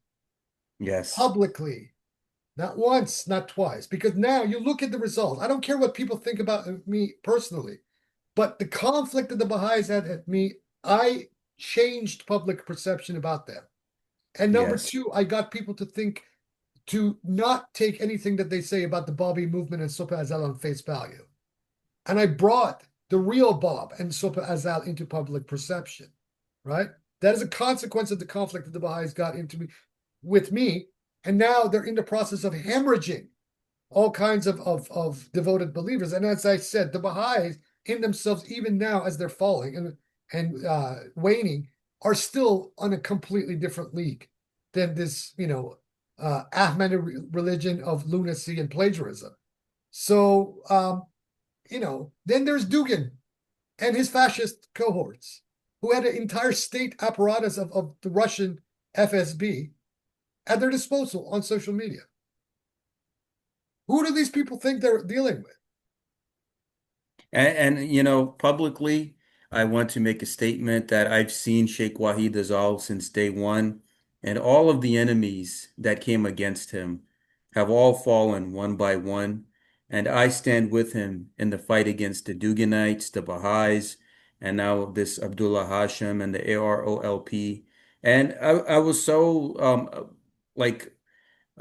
Yes, publicly, not once, not twice. Because now you look at the results. I don't care what people think about me personally, but the conflict that the Baha'is had at me, I changed public perception about them. And number yes, two, I got people to not take anything that they say about the Bobby movement and Sopa Azal on face value. And I brought the real Bob and Sopa Azal into public perception, right? That is a consequence of the conflict that the Baha'is got into with me. And now they're in the process of hemorrhaging all kinds of devoted believers. And as I said, the Baha'is in themselves, even now as they're falling and waning, are still on a completely different league than this, Ahmadi religion of lunacy and plagiarism. So, then there's Dugin and his fascist cohorts, who had an entire state apparatus of the Russian FSB at their disposal on social media. Who do these people think they're dealing with? and publicly, I want to make a statement that I've seen Sheikh Wahid Azal since day one, and all of the enemies that came against him have all fallen one by one, and I stand with him in the fight against the Duganites, the Baha'is, and now this Abdullah Hashem and the AROLP. And I was so like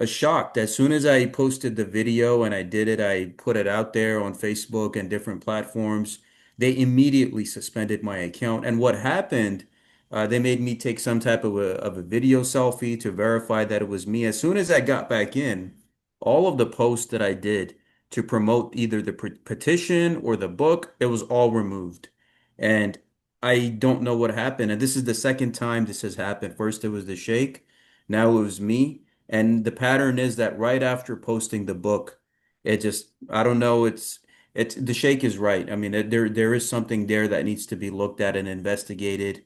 shocked. As soon as I posted the video and I did it, I put it out there on Facebook and different platforms. They immediately suspended my account. And what happened, they made me take some type of a video selfie to verify that it was me. As soon as I got back in, all of the posts that I did to promote either the petition or the book, it was all removed. And I don't know what happened. And this is the second time this has happened. First, it was the Sheikh. Now it was me. And the pattern is that right after posting the book, it just, I don't know, it's the Sheikh is right. I mean, there is something there that needs to be looked at and investigated.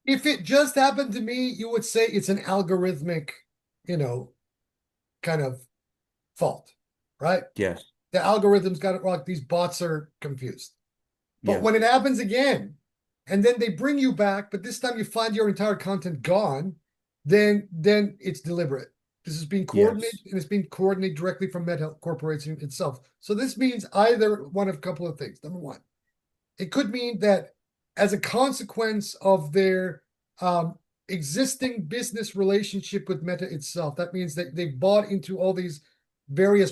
If it just happened to me, you would say it's an algorithmic, you know, kind of fault, right? Yes. The algorithms got it wrong. These bots are confused. But Yeah. when it happens again, and then they bring you back, but this time you find your entire content gone, then it's deliberate. This is being coordinated, Yes. and it's being coordinated directly from Meta Corporation itself. So this means either one of a couple of things. Number one, it could mean that as a consequence of their existing business relationship with Meta itself, that means that they bought into all these various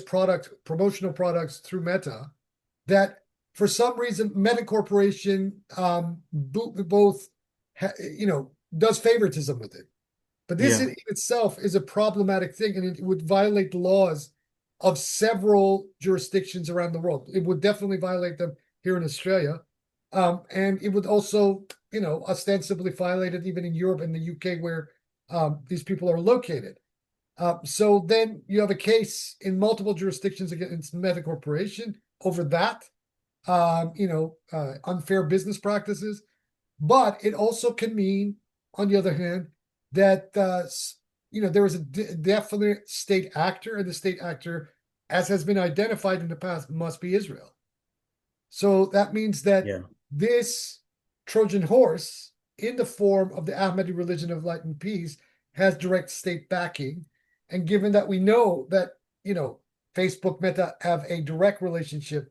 promotional products through Meta, that for some reason Meta Corporation both does favoritism with it. But this Yeah. in itself is a problematic thing, and it would violate the laws of several jurisdictions around the world. It would definitely violate them here in Australia. And it would also, ostensibly violate it even in Europe and the UK where these people are located. So then you have a case in multiple jurisdictions against Meta Corporation over that, unfair business practices. But it also can mean, on the other hand, that there is a definite state actor, and the state actor, as has been identified in the past, must be Israel. So that means that Yeah. this Trojan horse, in the form of the Ahmadi religion of light and peace, has direct state backing. And given that we know that Facebook, Meta have a direct relationship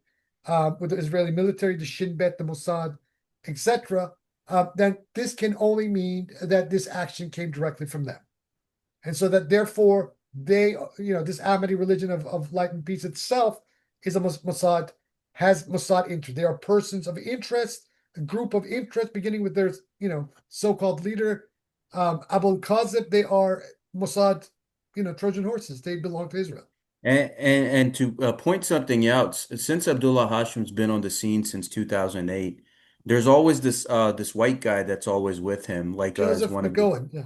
with the Israeli military, the Shin Bet, the Mossad, etc., then this can only mean that this action came directly from them. And so that therefore this Ahmadi religion of light and peace itself is a Mossad, has Mossad interest. They are persons of interest, a group of interest, beginning with their, so-called leader, Abul Qazib. They are Mossad, Trojan horses. They belong to Israel. And to point something out, since Abdullah Hashem's been on the scene since 2008, there's always this white guy that's always with him, like as Joseph one of the. McGowan, yeah.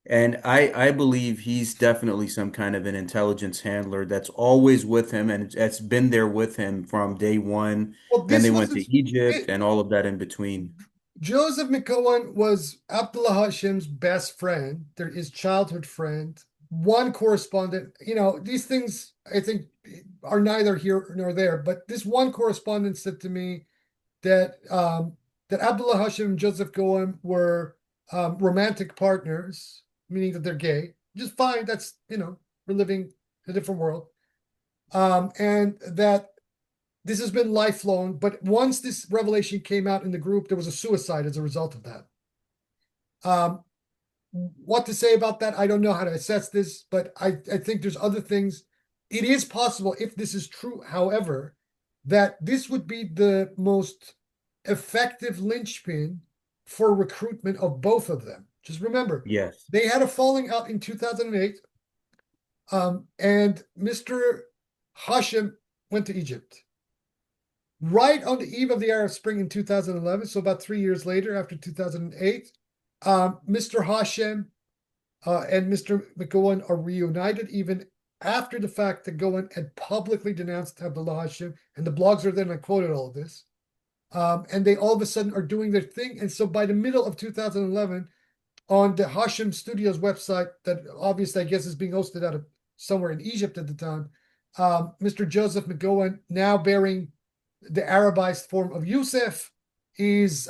And I believe he's definitely some kind of an intelligence handler that's always with him and that's been there with him from day one. Well, Then this they was went to Egypt it, and all of that in between. Joseph McGowan was Abdullah Hashem's best friend, his childhood friend, one correspondent. These things I think are neither here nor there, but this one correspondent said to me that that Abdullah Hashem and Joseph Goen were romantic partners, meaning that they're gay. Just fine. That's we're living in a different world, and that this has been lifelong. But once this revelation came out in the group, there was a suicide as a result of that. What to say about that? I don't know how to assess this, but I think there's other things. It is possible, if this is true, however, that this would be the most effective linchpin for recruitment of both of them. Just remember, Yes. they had a falling out in 2008, and Mr. Hashem went to Egypt. Right on the eve of the Arab Spring in 2011, so about 3 years later, after 2008, Mr. Hashem and Mr. McGowan are reunited, even after the fact that Gowan had publicly denounced Abdullah Hashem, and the blogs are then, I quoted all of this, and they all of a sudden are doing their thing. And so by the middle of 2011, on the Hashem Studios website, that obviously I guess is being hosted out of somewhere in Egypt at the time, Mr. Joseph McGowan, now bearing the Arabized form of Yusuf, is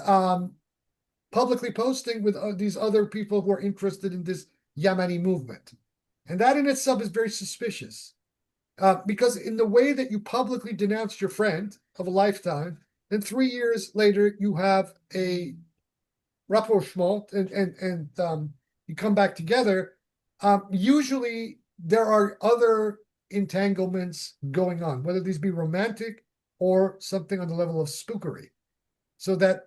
publicly posting with these other people who are interested in this Yemeni movement. And that in itself is very suspicious, because in the way that you publicly denounced your friend of a lifetime, then 3 years later you have a rapprochement and you come back together. Usually there are other entanglements going on, whether these be romantic or something on the level of spookery, so that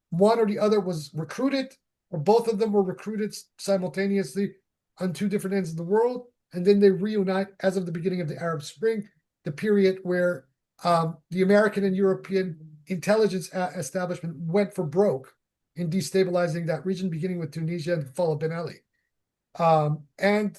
one or the other was recruited, or both of them were recruited simultaneously on two different ends of the world, and then they reunite as of the beginning of the Arab Spring, the period where the American and European intelligence establishment went for broke in destabilizing that region, beginning with Tunisia and the fall of Ben Ali. And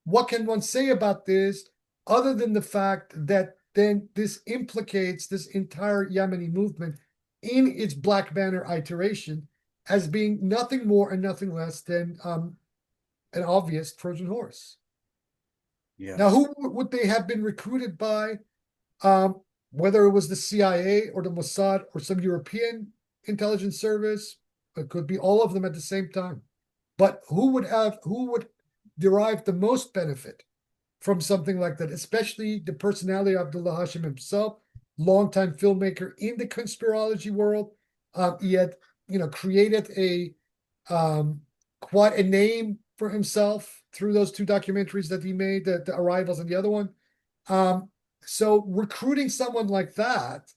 what can one say about this, other than the fact that then this implicates this entire Yemeni movement in its Black Banner iteration as being nothing more and nothing less than an obvious Trojan horse. Now, Yes. who would they have been recruited by? Whether it was the CIA or the Mossad or some European intelligence service, it could be all of them at the same time. But who would derive the most benefit from something like that, especially the personality of Abdullah Hashem himself, longtime filmmaker in the conspirology world. He had, created quite a name for himself through those two documentaries that he made, the Arrivals and the other one. So recruiting someone like that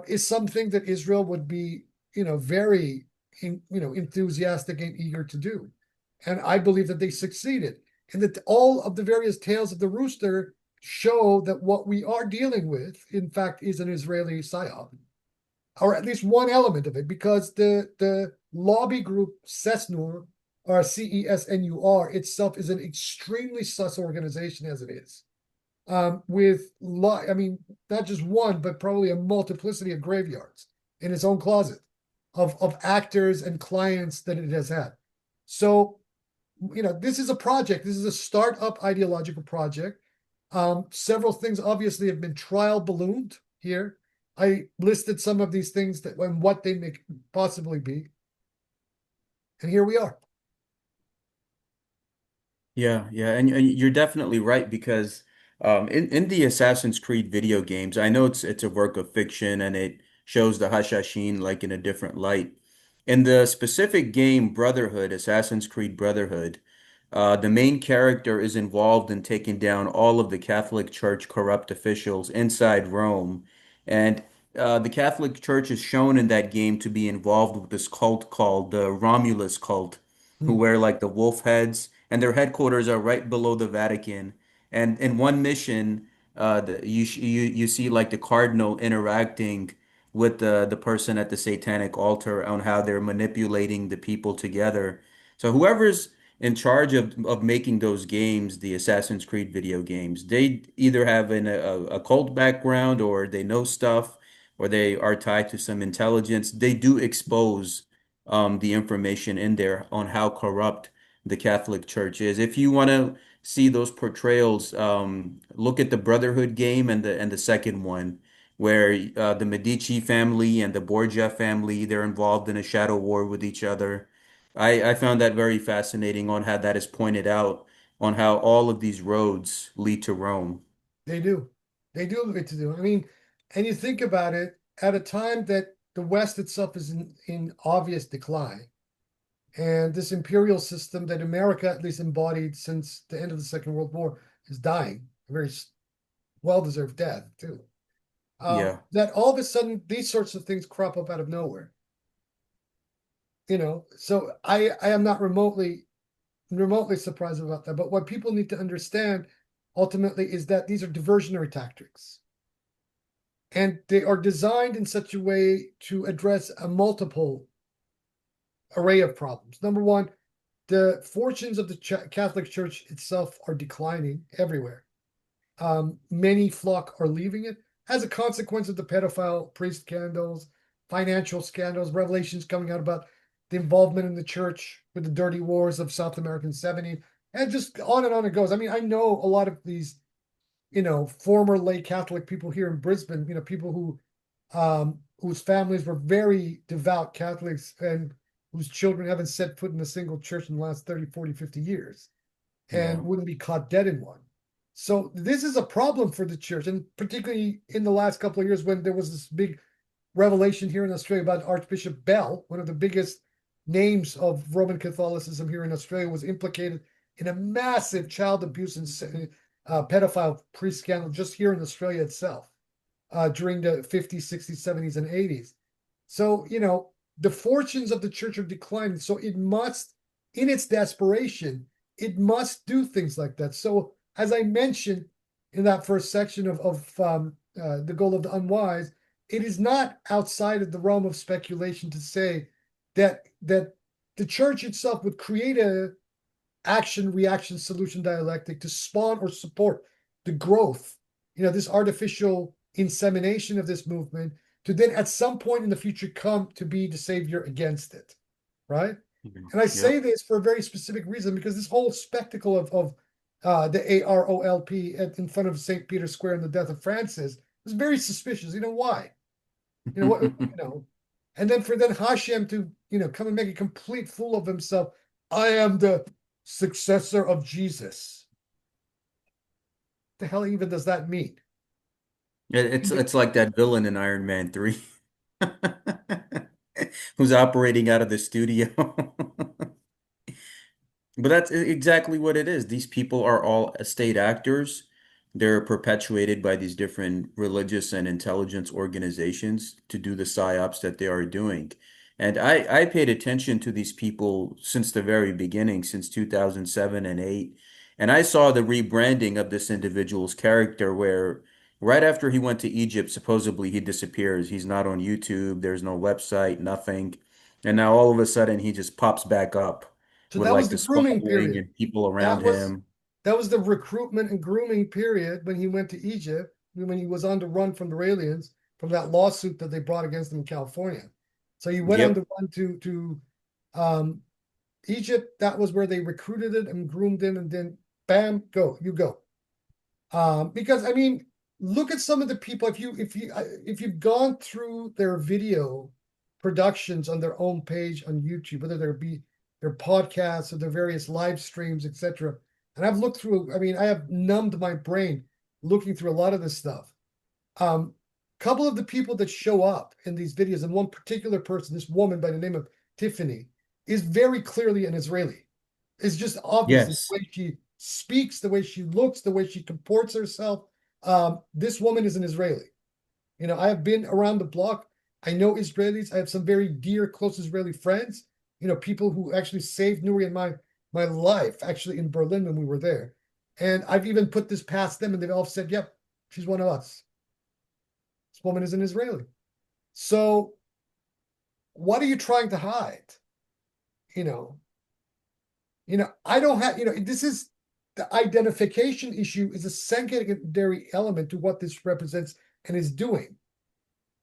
is something that Israel would be, very, enthusiastic and eager to do. And I believe that they succeeded, and that all of the various tales of the rooster show that what we are dealing with, in fact, is an Israeli psyop, or at least one element of it, because the lobby group CESNUR, or CESNUR itself, is an extremely sus organization as it is, with not just one, but probably a multiplicity of graveyards in its own closet of actors and clients that it has had. So, this is a project. This is a startup ideological project. Several things obviously have been trial ballooned here. I listed some of these things and what they may possibly be. And here we are. Yeah, and you're definitely right, because In the Assassin's Creed video games, I know it's a work of fiction and it shows the Hashashin like in a different light. In the specific game Brotherhood, Assassin's Creed Brotherhood, the main character is involved in taking down all of the Catholic Church corrupt officials inside Rome, and the Catholic Church is shown in that game to be involved with this cult called the Romulus cult, who Hmm. wear like the wolf heads, and their headquarters are right below the Vatican. And in one mission, you see like the cardinal interacting with the person at the satanic altar on how they're manipulating the people together. So whoever's in charge of making those games, the Assassin's Creed video games, they either have a cult background or they know stuff or they are tied to some intelligence. They do expose the information in there on how corrupt the Catholic Church is. If you want to see those portrayals, look at the Brotherhood game and the second one, where the Medici family and the Borgia family, they're involved in a shadow war with each other. I found that very fascinating on how that is pointed out on how all of these roads lead to Rome. They do. They do get to do. I mean, and you think about it, at a time that the West itself is in obvious decline, and this imperial system that America at least embodied since the end of the Second World War is dying, a very well-deserved death too. Yeah. That all of a sudden these sorts of things crop up out of nowhere. So I am not remotely surprised about that. But what people need to understand ultimately is that these are diversionary tactics. And they are designed in such a way to address a multiple array of problems. Number one, the fortunes of the Catholic Church itself are declining everywhere. Many flock are leaving it as a consequence of the pedophile priest scandals, financial scandals, revelations coming out about the involvement in the church with the dirty wars of South American 70s, and just on and on it goes. I mean, I know a lot of these, former lay Catholic people here in Brisbane, people whose families were very devout Catholics and whose children haven't set foot in a single church in the last 30, 40, 50 years and Yeah. wouldn't be caught dead in one. So this is a problem for the church, and particularly in the last couple of years when there was this big revelation here in Australia about Archbishop Bell, one of the biggest names of Roman Catholicism here in Australia, was implicated in a massive child abuse and pedophile priest scandal just here in Australia itself during the 50s, 60s, 70s, and 80s. So, the fortunes of the church are declining. So it must, in its desperation, it must do things like that. So, as I mentioned in that first section of the goal of the unwise, it is not outside of the realm of speculation to say that the church itself would create a action reaction solution dialectic to spawn or support the growth, this artificial insemination of this movement to then at some point in the future come to be the savior against it, right? Mhm. And I say Yep. this for a very specific reason because this whole spectacle of the AROLP in front of St. Peter's Square and the death of Francis was very suspicious. You know why? What and then for then Hashem to come and make a complete fool of himself. I am the successor of Jesus. The hell even does that mean? It's like that villain in Iron Man 3 who's operating out of the studio. But that's exactly what it is. These people are all state actors. They're perpetuated by these different religious and intelligence organizations to do the psyops that they are doing. And I paid attention to these people since the very beginning, since 2007 and 8. And I saw the rebranding of this individual's character where right after he went to Egypt, supposedly he disappears. He's not on YouTube, there's no website, nothing. And now all of a sudden he just pops back up So with that was like the this grooming following period. and people around That was him. that was the recruitment and grooming period when he went to Egypt, when he was on the run from the aliens from that lawsuit that they brought against him in California. So he went on the Yep. run to um, Egypt. That was where they recruited it and groomed him, and then bam, you go. Because I mean, look at some of the people. If you've gone through their video productions on their own page on YouTube, whether there be their podcasts or their various live streams, etc. And I've looked through. I mean, I have numbed my brain looking through a lot of this stuff. Couple of the people that show up in these videos, and one particular person, this woman by the name of Tiffany, is very clearly an Israeli. It's just obvious the Yes. way she speaks, the way she looks, the way she comports herself. This woman is an Israeli. I have been around the block. I know Israelis. I have some very dear, close Israeli friends. People who actually saved Nuri and my life, actually in Berlin when we were there. And I've even put this past them, and they've all said, "Yep, she's one of us." This woman is an Israeli. So what are you trying to hide? You know, I don't have, this is the identification issue is a secondary element to what this represents and is doing,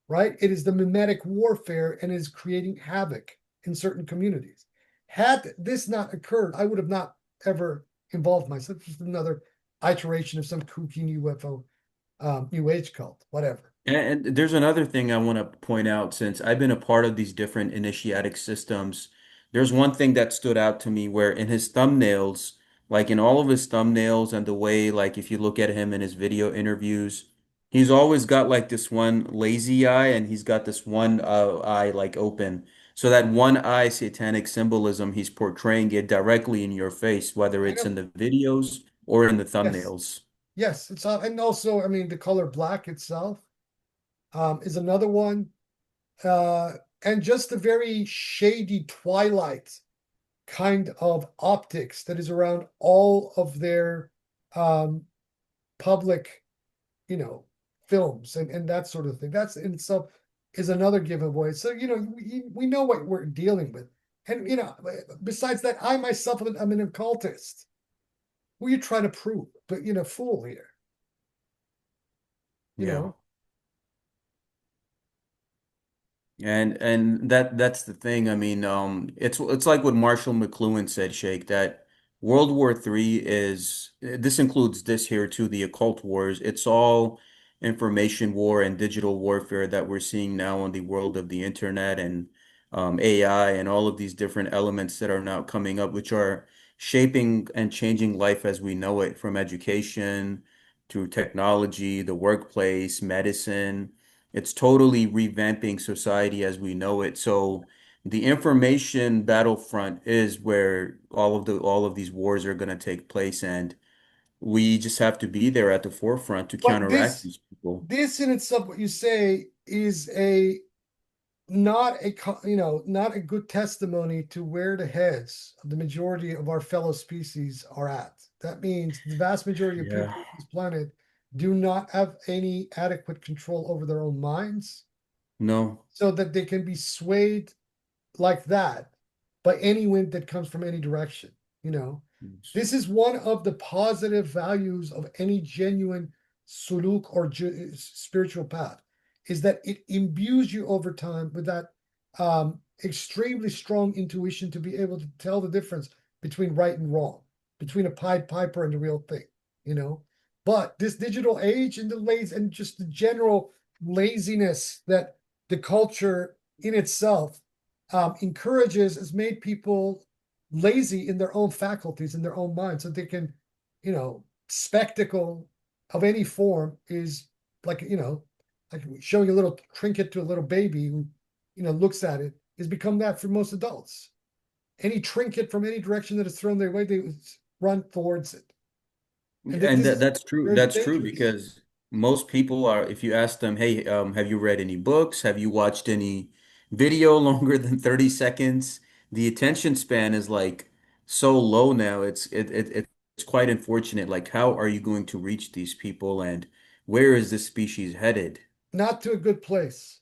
right? It is the mimetic warfare and is creating havoc in certain communities. Had this not occurred, I would have not ever involved myself. Just another iteration of some kooky UFO, New Age cult, whatever. And there's another thing I want to point out since I've been a part of these different initiatic systems. There's one thing that stood out to me where in his thumbnails, like in all of his thumbnails and the way, like if you look at him in his video interviews, he's always got like this one lazy eye and he's got this one eye like open. So that one eye satanic symbolism, he's portraying it directly in your face, whether I it's know. in the videos or in the Yes. thumbnails. Yes. And also, I mean, the color black itself is another one. Uh, and just the very shady twilight kind of optics that is around all of their um, public, films and that sort of thing. That's in itself is another giveaway. So, we know what we're dealing with. And, besides that, I myself, I'm an occultist. What are you trying to prove? But, fool here, you Yeah. know? And that's the thing. I mean, it's like what Marshall McLuhan said, Sheikh, that World War III is this includes this here too, the occult wars. It's all information war and digital warfare that we're seeing now in the world of the internet and AI and all of these different elements that are now coming up, which are shaping and changing life as we know it, from education to technology, the workplace, medicine. It's totally revamping society as we know it. So the information battlefront is where all of these wars are going to take place, and we just have to be there at the forefront to But counteract these people. this in itself, what you say is a not a not a good testimony to where the heads of the majority of our fellow species are at. That means the vast majority of Yeah. people on this planet do not have any adequate control over their own minds No. so that they can be swayed like that by any wind that comes from any direction. You know, this is one of the positive values of any genuine suluk or spiritual path, is that it imbues you over time with that extremely strong intuition to be able to tell the difference between right and wrong, between a Pied Piper and the real thing. You know, but this digital age and the lazy and just the general laziness that the culture in itself encourages has made people lazy in their own faculties, in their own minds, so they can, spectacle of any form is like, like showing a little trinket to a little baby who, looks at it, has become that for most adults. Any trinket from any direction that is thrown their way, they run towards it. And And this is that's true. very That's true dangerous. because most people are, if you ask them, hey, have you read any books? Have you watched any video longer than 30 seconds? The attention span is like so low now. It's quite unfortunate. Like, how are you going to reach these people and where is this species headed? Not to a good place.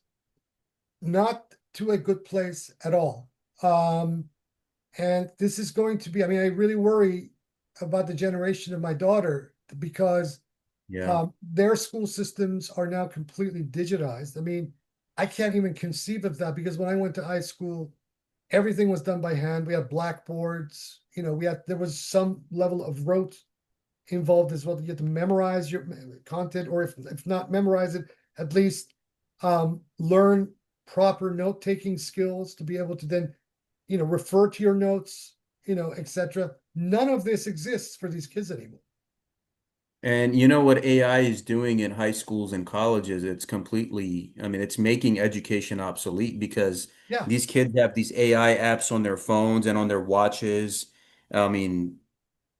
Not to a good place at all. And this is going to be, I mean, I really worry about the generation of my daughter because Yeah. their school systems are now completely digitized. I mean, I can't even conceive of that because when I went to high school, everything was done by hand. We had blackboards, there was some level of rote involved as well. You had to memorize your content, or if not memorize it, at least learn proper note taking skills to be able to then, refer to your notes, etc. None of this exists for these kids anymore. And you know what AI is doing in high schools and colleges? It's completely, I mean, it's making education obsolete because Yeah. these kids have these AI apps on their phones and on their watches. I mean,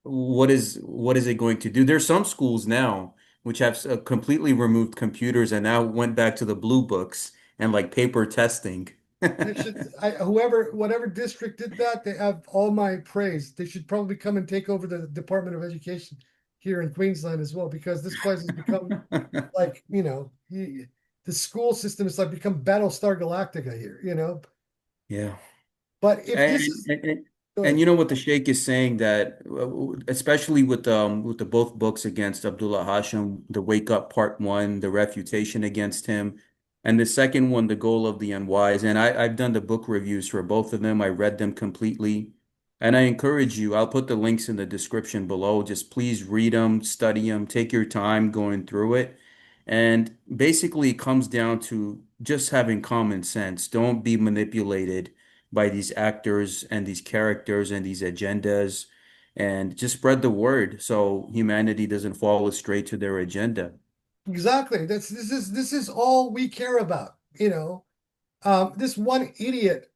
what is it going to do? There's some schools now which have completely removed computers and now went back to the blue books and like paper testing. They should, whatever district did that, they have all my praise. They should probably come and take over the Department of Education here in Queensland as well, because this place has become like, the school system is like become Battlestar Galactica here. Yeah. But if And, this is and, and and good, you know what the Sheikh is saying that especially with the both books against Abdullah Hashem, the Wake Up Part One, the refutation against him, and the second one, the Goal of the Unwise. And I've done the book reviews for both of them. I read them completely. And I encourage you, I'll put the links in the description below. Just please read them, study them, take your time going through it. And basically it comes down to just having common sense. Don't be manipulated by these actors and these characters and these agendas, and just spread the word so humanity doesn't fall astray to their agenda. exactly. This is all we care about. This one idiot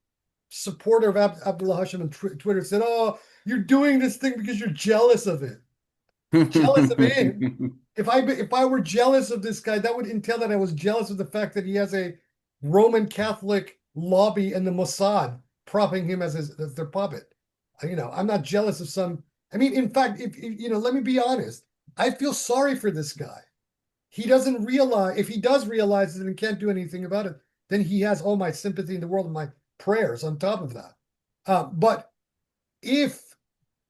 supporter of Abdullah Hashem on Twitter said, "Oh, you're doing this thing because you're jealous of it." Jealous of him. If I were jealous of this guy, that would entail that I was jealous of the fact that he has a Roman Catholic lobby and the Mossad propping him as their puppet. I'm not jealous of some. I mean, in fact, if let me be honest. I feel sorry for this guy. He doesn't realize, if he does realize it and can't do anything about it, then he has all my sympathy in the world and my prayers on top of that. But if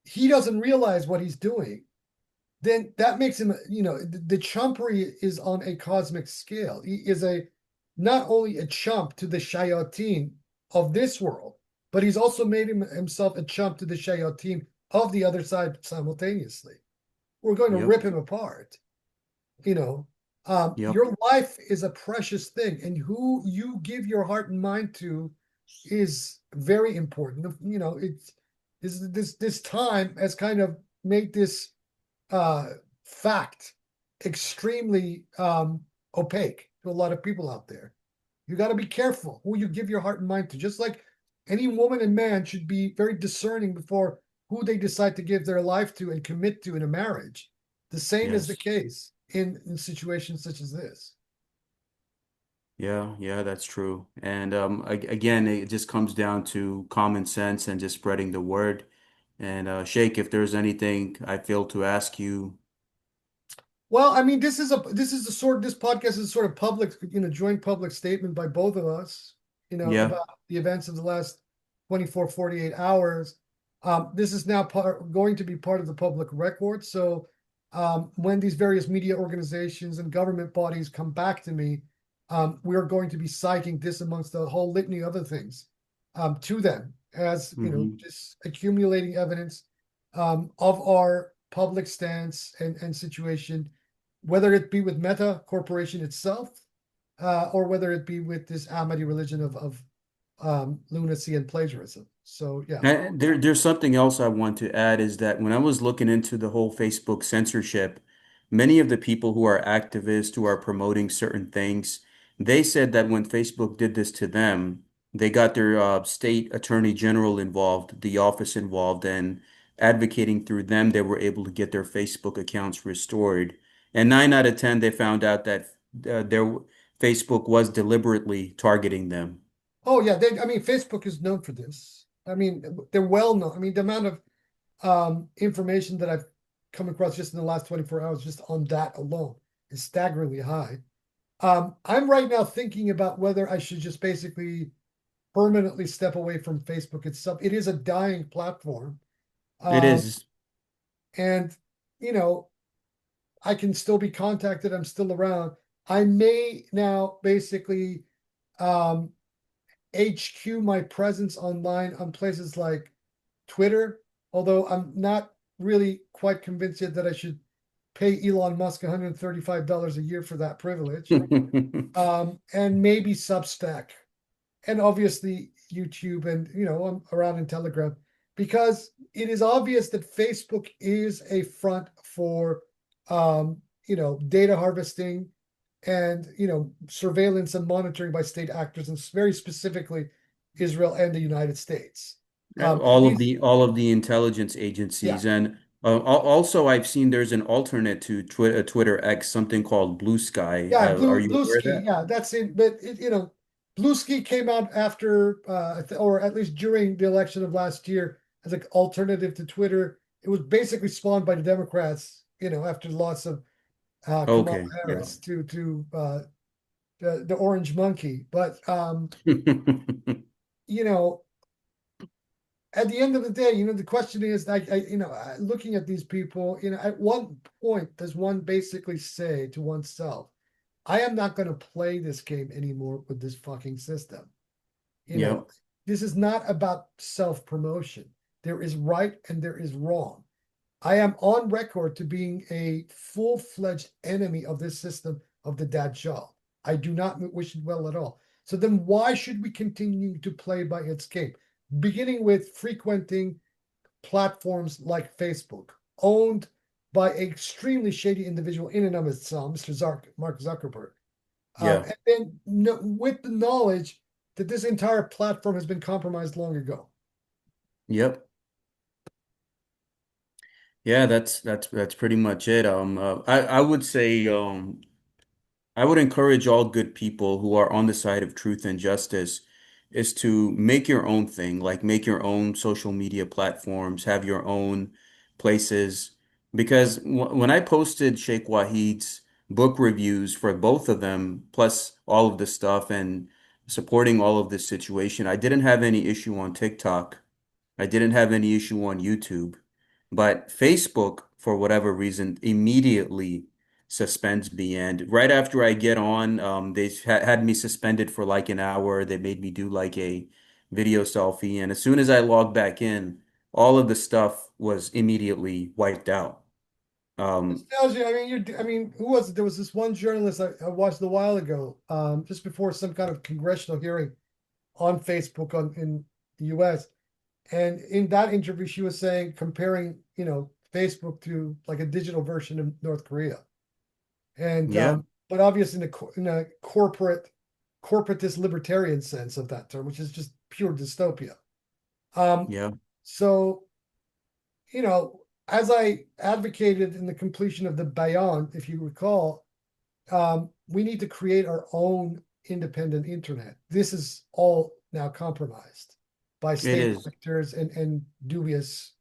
he doesn't realize what he's doing, then that makes him, the chumpery is on a cosmic scale. He is not only a chump to the shayateen of this world, but he's also made himself a chump to the shayateen of the other side simultaneously. We're going to Yep. rip him apart. Yep. Your life is a precious thing, and who you give your heart and mind to is very important. It's this time has kind of made this fact extremely opaque to a lot of people out there. You got to be careful who you give your heart and mind to. Just like any woman and man should be very discerning before who they decide to give their life to and commit to in a marriage. The same is the Yes. case in situations such as this. Yeah, yeah, that's true. And again, it just comes down to common sense and just spreading the word. And Sheikh, if there's anything I failed to ask you, Well, I mean, this podcast is a sort of public, joint public statement by both of us, yeah. about the events of the last 24, 48 hours. This is now going to be part of the public record. So when these various media organizations and government bodies come back to me, we are going to be citing this amongst a whole litany of other things to them as, Hmm. just accumulating evidence of our public stance and situation, whether it be with Meta Corporation itself, or whether it be with this Ahmadi religion of lunacy and plagiarism. So yeah. And there's something else I want to add is that when I was looking into the whole Facebook censorship, many of the people who are activists who are promoting certain things, they said that when Facebook did this to them, they got their state attorney general involved, the office involved, and advocating through them, they were able to get their Facebook accounts restored. And 9 out of 10, they found out that their Facebook was deliberately targeting them. Oh yeah, I mean, Facebook is known for this. I mean, they're well known. I mean, the amount of information that I've come across just in the last 24 hours, just on that alone, is staggeringly high. I'm right now thinking about whether I should just basically permanently step away from Facebook itself. It is a dying platform. It Um, is. and, you know, I can still be contacted. I'm still around. I may now basically um, HQ my presence online on places like Twitter, although I'm not really quite convinced yet that I should pay Elon Musk $135 a year for that privilege. And maybe Substack, and obviously YouTube, and I'm around in Telegram, because it is obvious that Facebook is a front for data harvesting and, surveillance and monitoring by state actors, and very specifically Israel and the United States. These, All of the intelligence yeah, agencies, and also I've seen there's an alternate to Twitter X, something called Blue Sky. yeah, Are blue you blue aware of ski, that? yeah, that's it. But blue ski came out after, or at least during the election of last year as an alternative to Twitter. It was basically spawned by the Democrats, after the loss of Kamala Okay, yeah. Harris to the orange monkey. But you know, at the end of the day, the question is, looking at these people, at one point, does one basically say to oneself, I am not going to play this game anymore with this fucking system. You know, Yep. this is not about self-promotion. There is right and there is wrong. I am on record to being a full-fledged enemy of this system of the Dajjal. I do not wish it well at all. So then why should we continue to play by its game? Beginning with frequenting platforms like Facebook, owned by an extremely shady individual in and of itself, Mr. Mark Zuckerberg. Yeah. And then with the knowledge that this entire platform has been compromised long ago. Yep. Yeah, that's pretty much it. I would say I would encourage all good people who are on the side of truth and justice is to make your own thing, like make your own social media platforms, have your own places. Because w when I posted Sheikh Wahid's book reviews for both of them, plus all of the stuff and supporting all of this situation, I didn't have any issue on TikTok. I didn't have any issue on YouTube. But Facebook, for whatever reason, immediately suspends me. And right after I get on, they had me suspended for like an hour. They made me do like a video selfie. And as soon as I logged back in, all of the stuff was immediately wiped out. This Um, tells you, who was it? There was this one journalist I watched a while ago, just before some kind of congressional hearing on Facebook in the US. And in that interview, she was saying, comparing, Facebook to like a digital version of North Korea. And yeah, but obviously in a corporatist libertarian sense of that term, which is just pure dystopia. Um, yeah. so you know, as I advocated in the completion of the Bayon, if you recall, we need to create our own independent internet. This is all now compromised by It state is. actors and dubious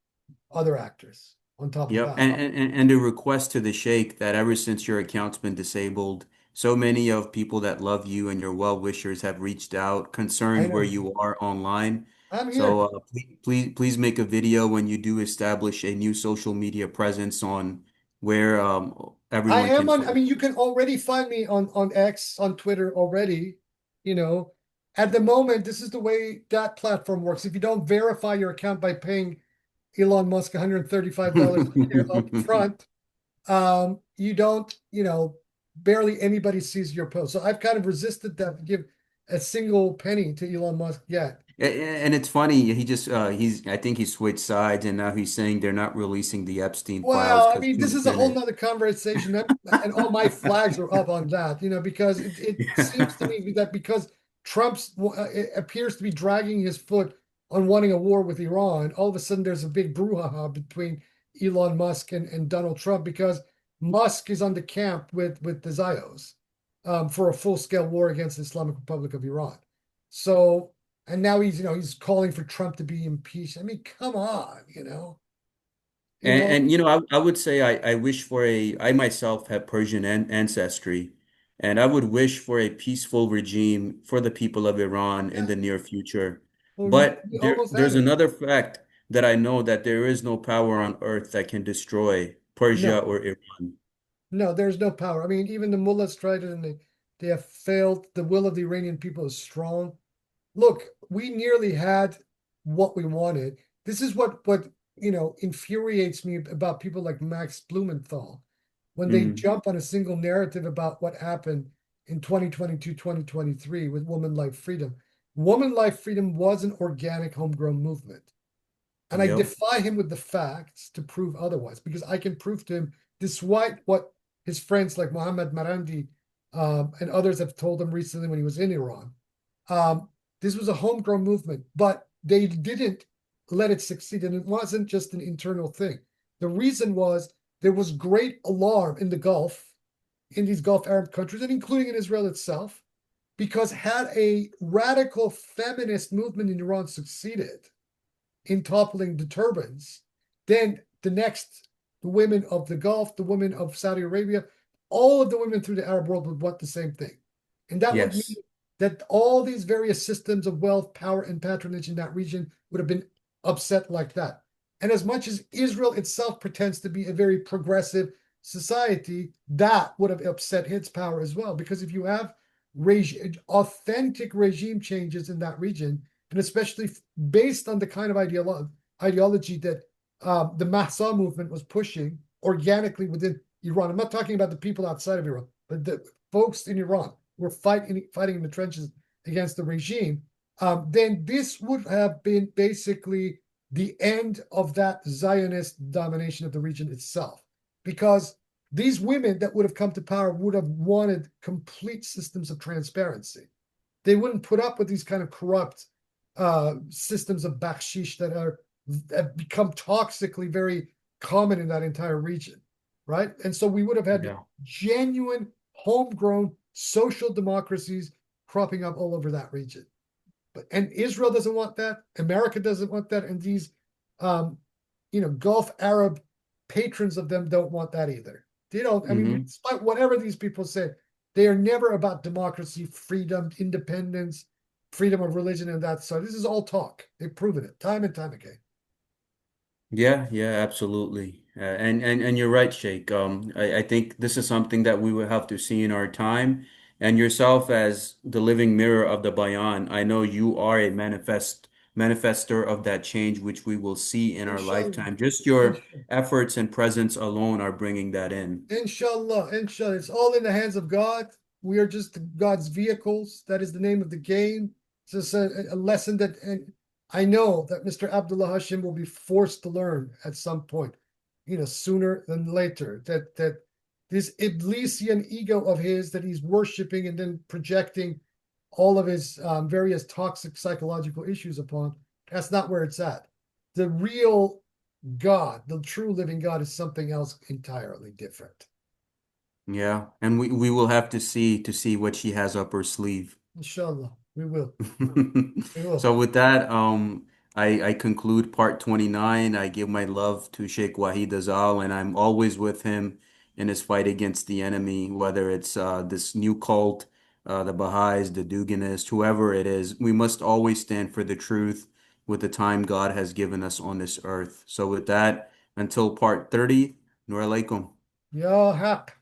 other actors on top of Yep. that. And a request to the Sheikh that ever since your account's been disabled, so many of people that love you and your well-wishers have reached out, I concerned where know. you are online. I'm So here. please make a video when you do establish a new social media presence on where I everyone am can on, find. you can already find me on X, on Twitter already, you know. At the moment, this is the way that platform works. If you don't verify your account by paying Elon Musk $135 a year up front, you don't, barely anybody sees your post. So I've kind of resisted that to give a single penny to Elon Musk yet. And it's funny, he just I think he switched sides and now he's saying they're not releasing the Epstein files Well, I because mean, this is Trump's a in whole it. nother conversation, and all my flags are up on that, because it seems to me that because Trump's appears to be dragging his foot on wanting a war with Iran, all of a sudden there's a big brouhaha between Elon Musk and Donald Trump because Musk is on the camp with the Zayos, for a full-scale war against the Islamic Republic of Iran. So, and now he's calling for Trump to be impeached. I mean, come on, you know. And I would say I wish for I myself have Persian ancestry, and I would wish for a peaceful regime for the people of Iran in Yeah, the near future. well, But we almost have there's it. another fact that I know that there is no power on earth that can destroy Persia No, or Iran. no, there's no power. I mean, even the mullahs tried it and they have failed. The will of the Iranian people is strong. Look, we nearly had what we wanted. This is what infuriates me about people like Max Blumenthal when they Mm, jump on a single narrative about what happened in 2022, 2023 with Woman Life Freedom. Woman Life Freedom was an organic homegrown movement. And I yep. defy him with the facts to prove otherwise because I can prove to him despite what his friends like Mohammad Marandi and others have told him recently when he was in Iran. Um, this was a homegrown movement, but they didn't let it succeed. And it wasn't just an internal thing. The reason was there was great alarm in the Gulf, in these Gulf Arab countries, and including in Israel itself, because had a radical feminist movement in Iran succeeded in toppling the turbans, then the women of the Gulf, the women of Saudi Arabia, all of the women through the Arab world would want the same thing. And that would mean Yes. that all these various systems of wealth, power, and patronage in that region would have been upset like that. And as much as Israel itself pretends to be a very progressive society, that would have upset its power as well. Because if you have authentic regime changes in that region, and especially based on the kind of ideology that the Mahsa movement was pushing organically within Iran. I'm not talking about the people outside of Iran, but the folks in Iran were fighting in the trenches against the regime. Then this would have been basically the end of that Zionist domination of the region itself, because these women that would have come to power would have wanted complete systems of transparency. They wouldn't put up with these kind of corrupt systems of bakshish that have become toxically very common in that entire region, right? And so we would have had Yeah. genuine homegrown social democracies cropping up all over that region. And Israel doesn't want that. America doesn't want that, and these, um, Gulf Arab patrons of them don't want that either. They don't. I mean, Hmm. despite whatever these people say, they are never about democracy, freedom, independence, freedom of religion, and that sort. This is all talk. They've proven it time and time again. Yeah, yeah, absolutely. And you're right, Sheikh. I think this is something that we will have to see in our time. And yourself as the living mirror of the Bayan, I know you are a manifester of that change, which we will see in our Inshallah. lifetime. Just your Inshallah. efforts and presence alone are bringing that in. Inshallah. Inshallah. It's all in the hands of God. We are just God's vehicles. That is the name of the game. It's just a lesson that, and I know that Mr. Abdullah Hashem will be forced to learn at some point, sooner than later, that this Iblisian ego of his that he's worshiping and then projecting all of his various toxic psychological issues upon, that's not where it's at. The real God, the true living God, is something else entirely different. Yeah, and we will have to see what she has up her sleeve. Inshallah, we will. We will. So with that, I conclude part 29. I give my love to Shaykh Wahid Azal, and I'm always with him in his fight against the enemy, whether it's this new cult, the Baha'is, the Duganists, whoever it is. We must always stand for the truth with the time God has given us on this earth. So with that, until part 30, Nur alaikum. Ya Haq.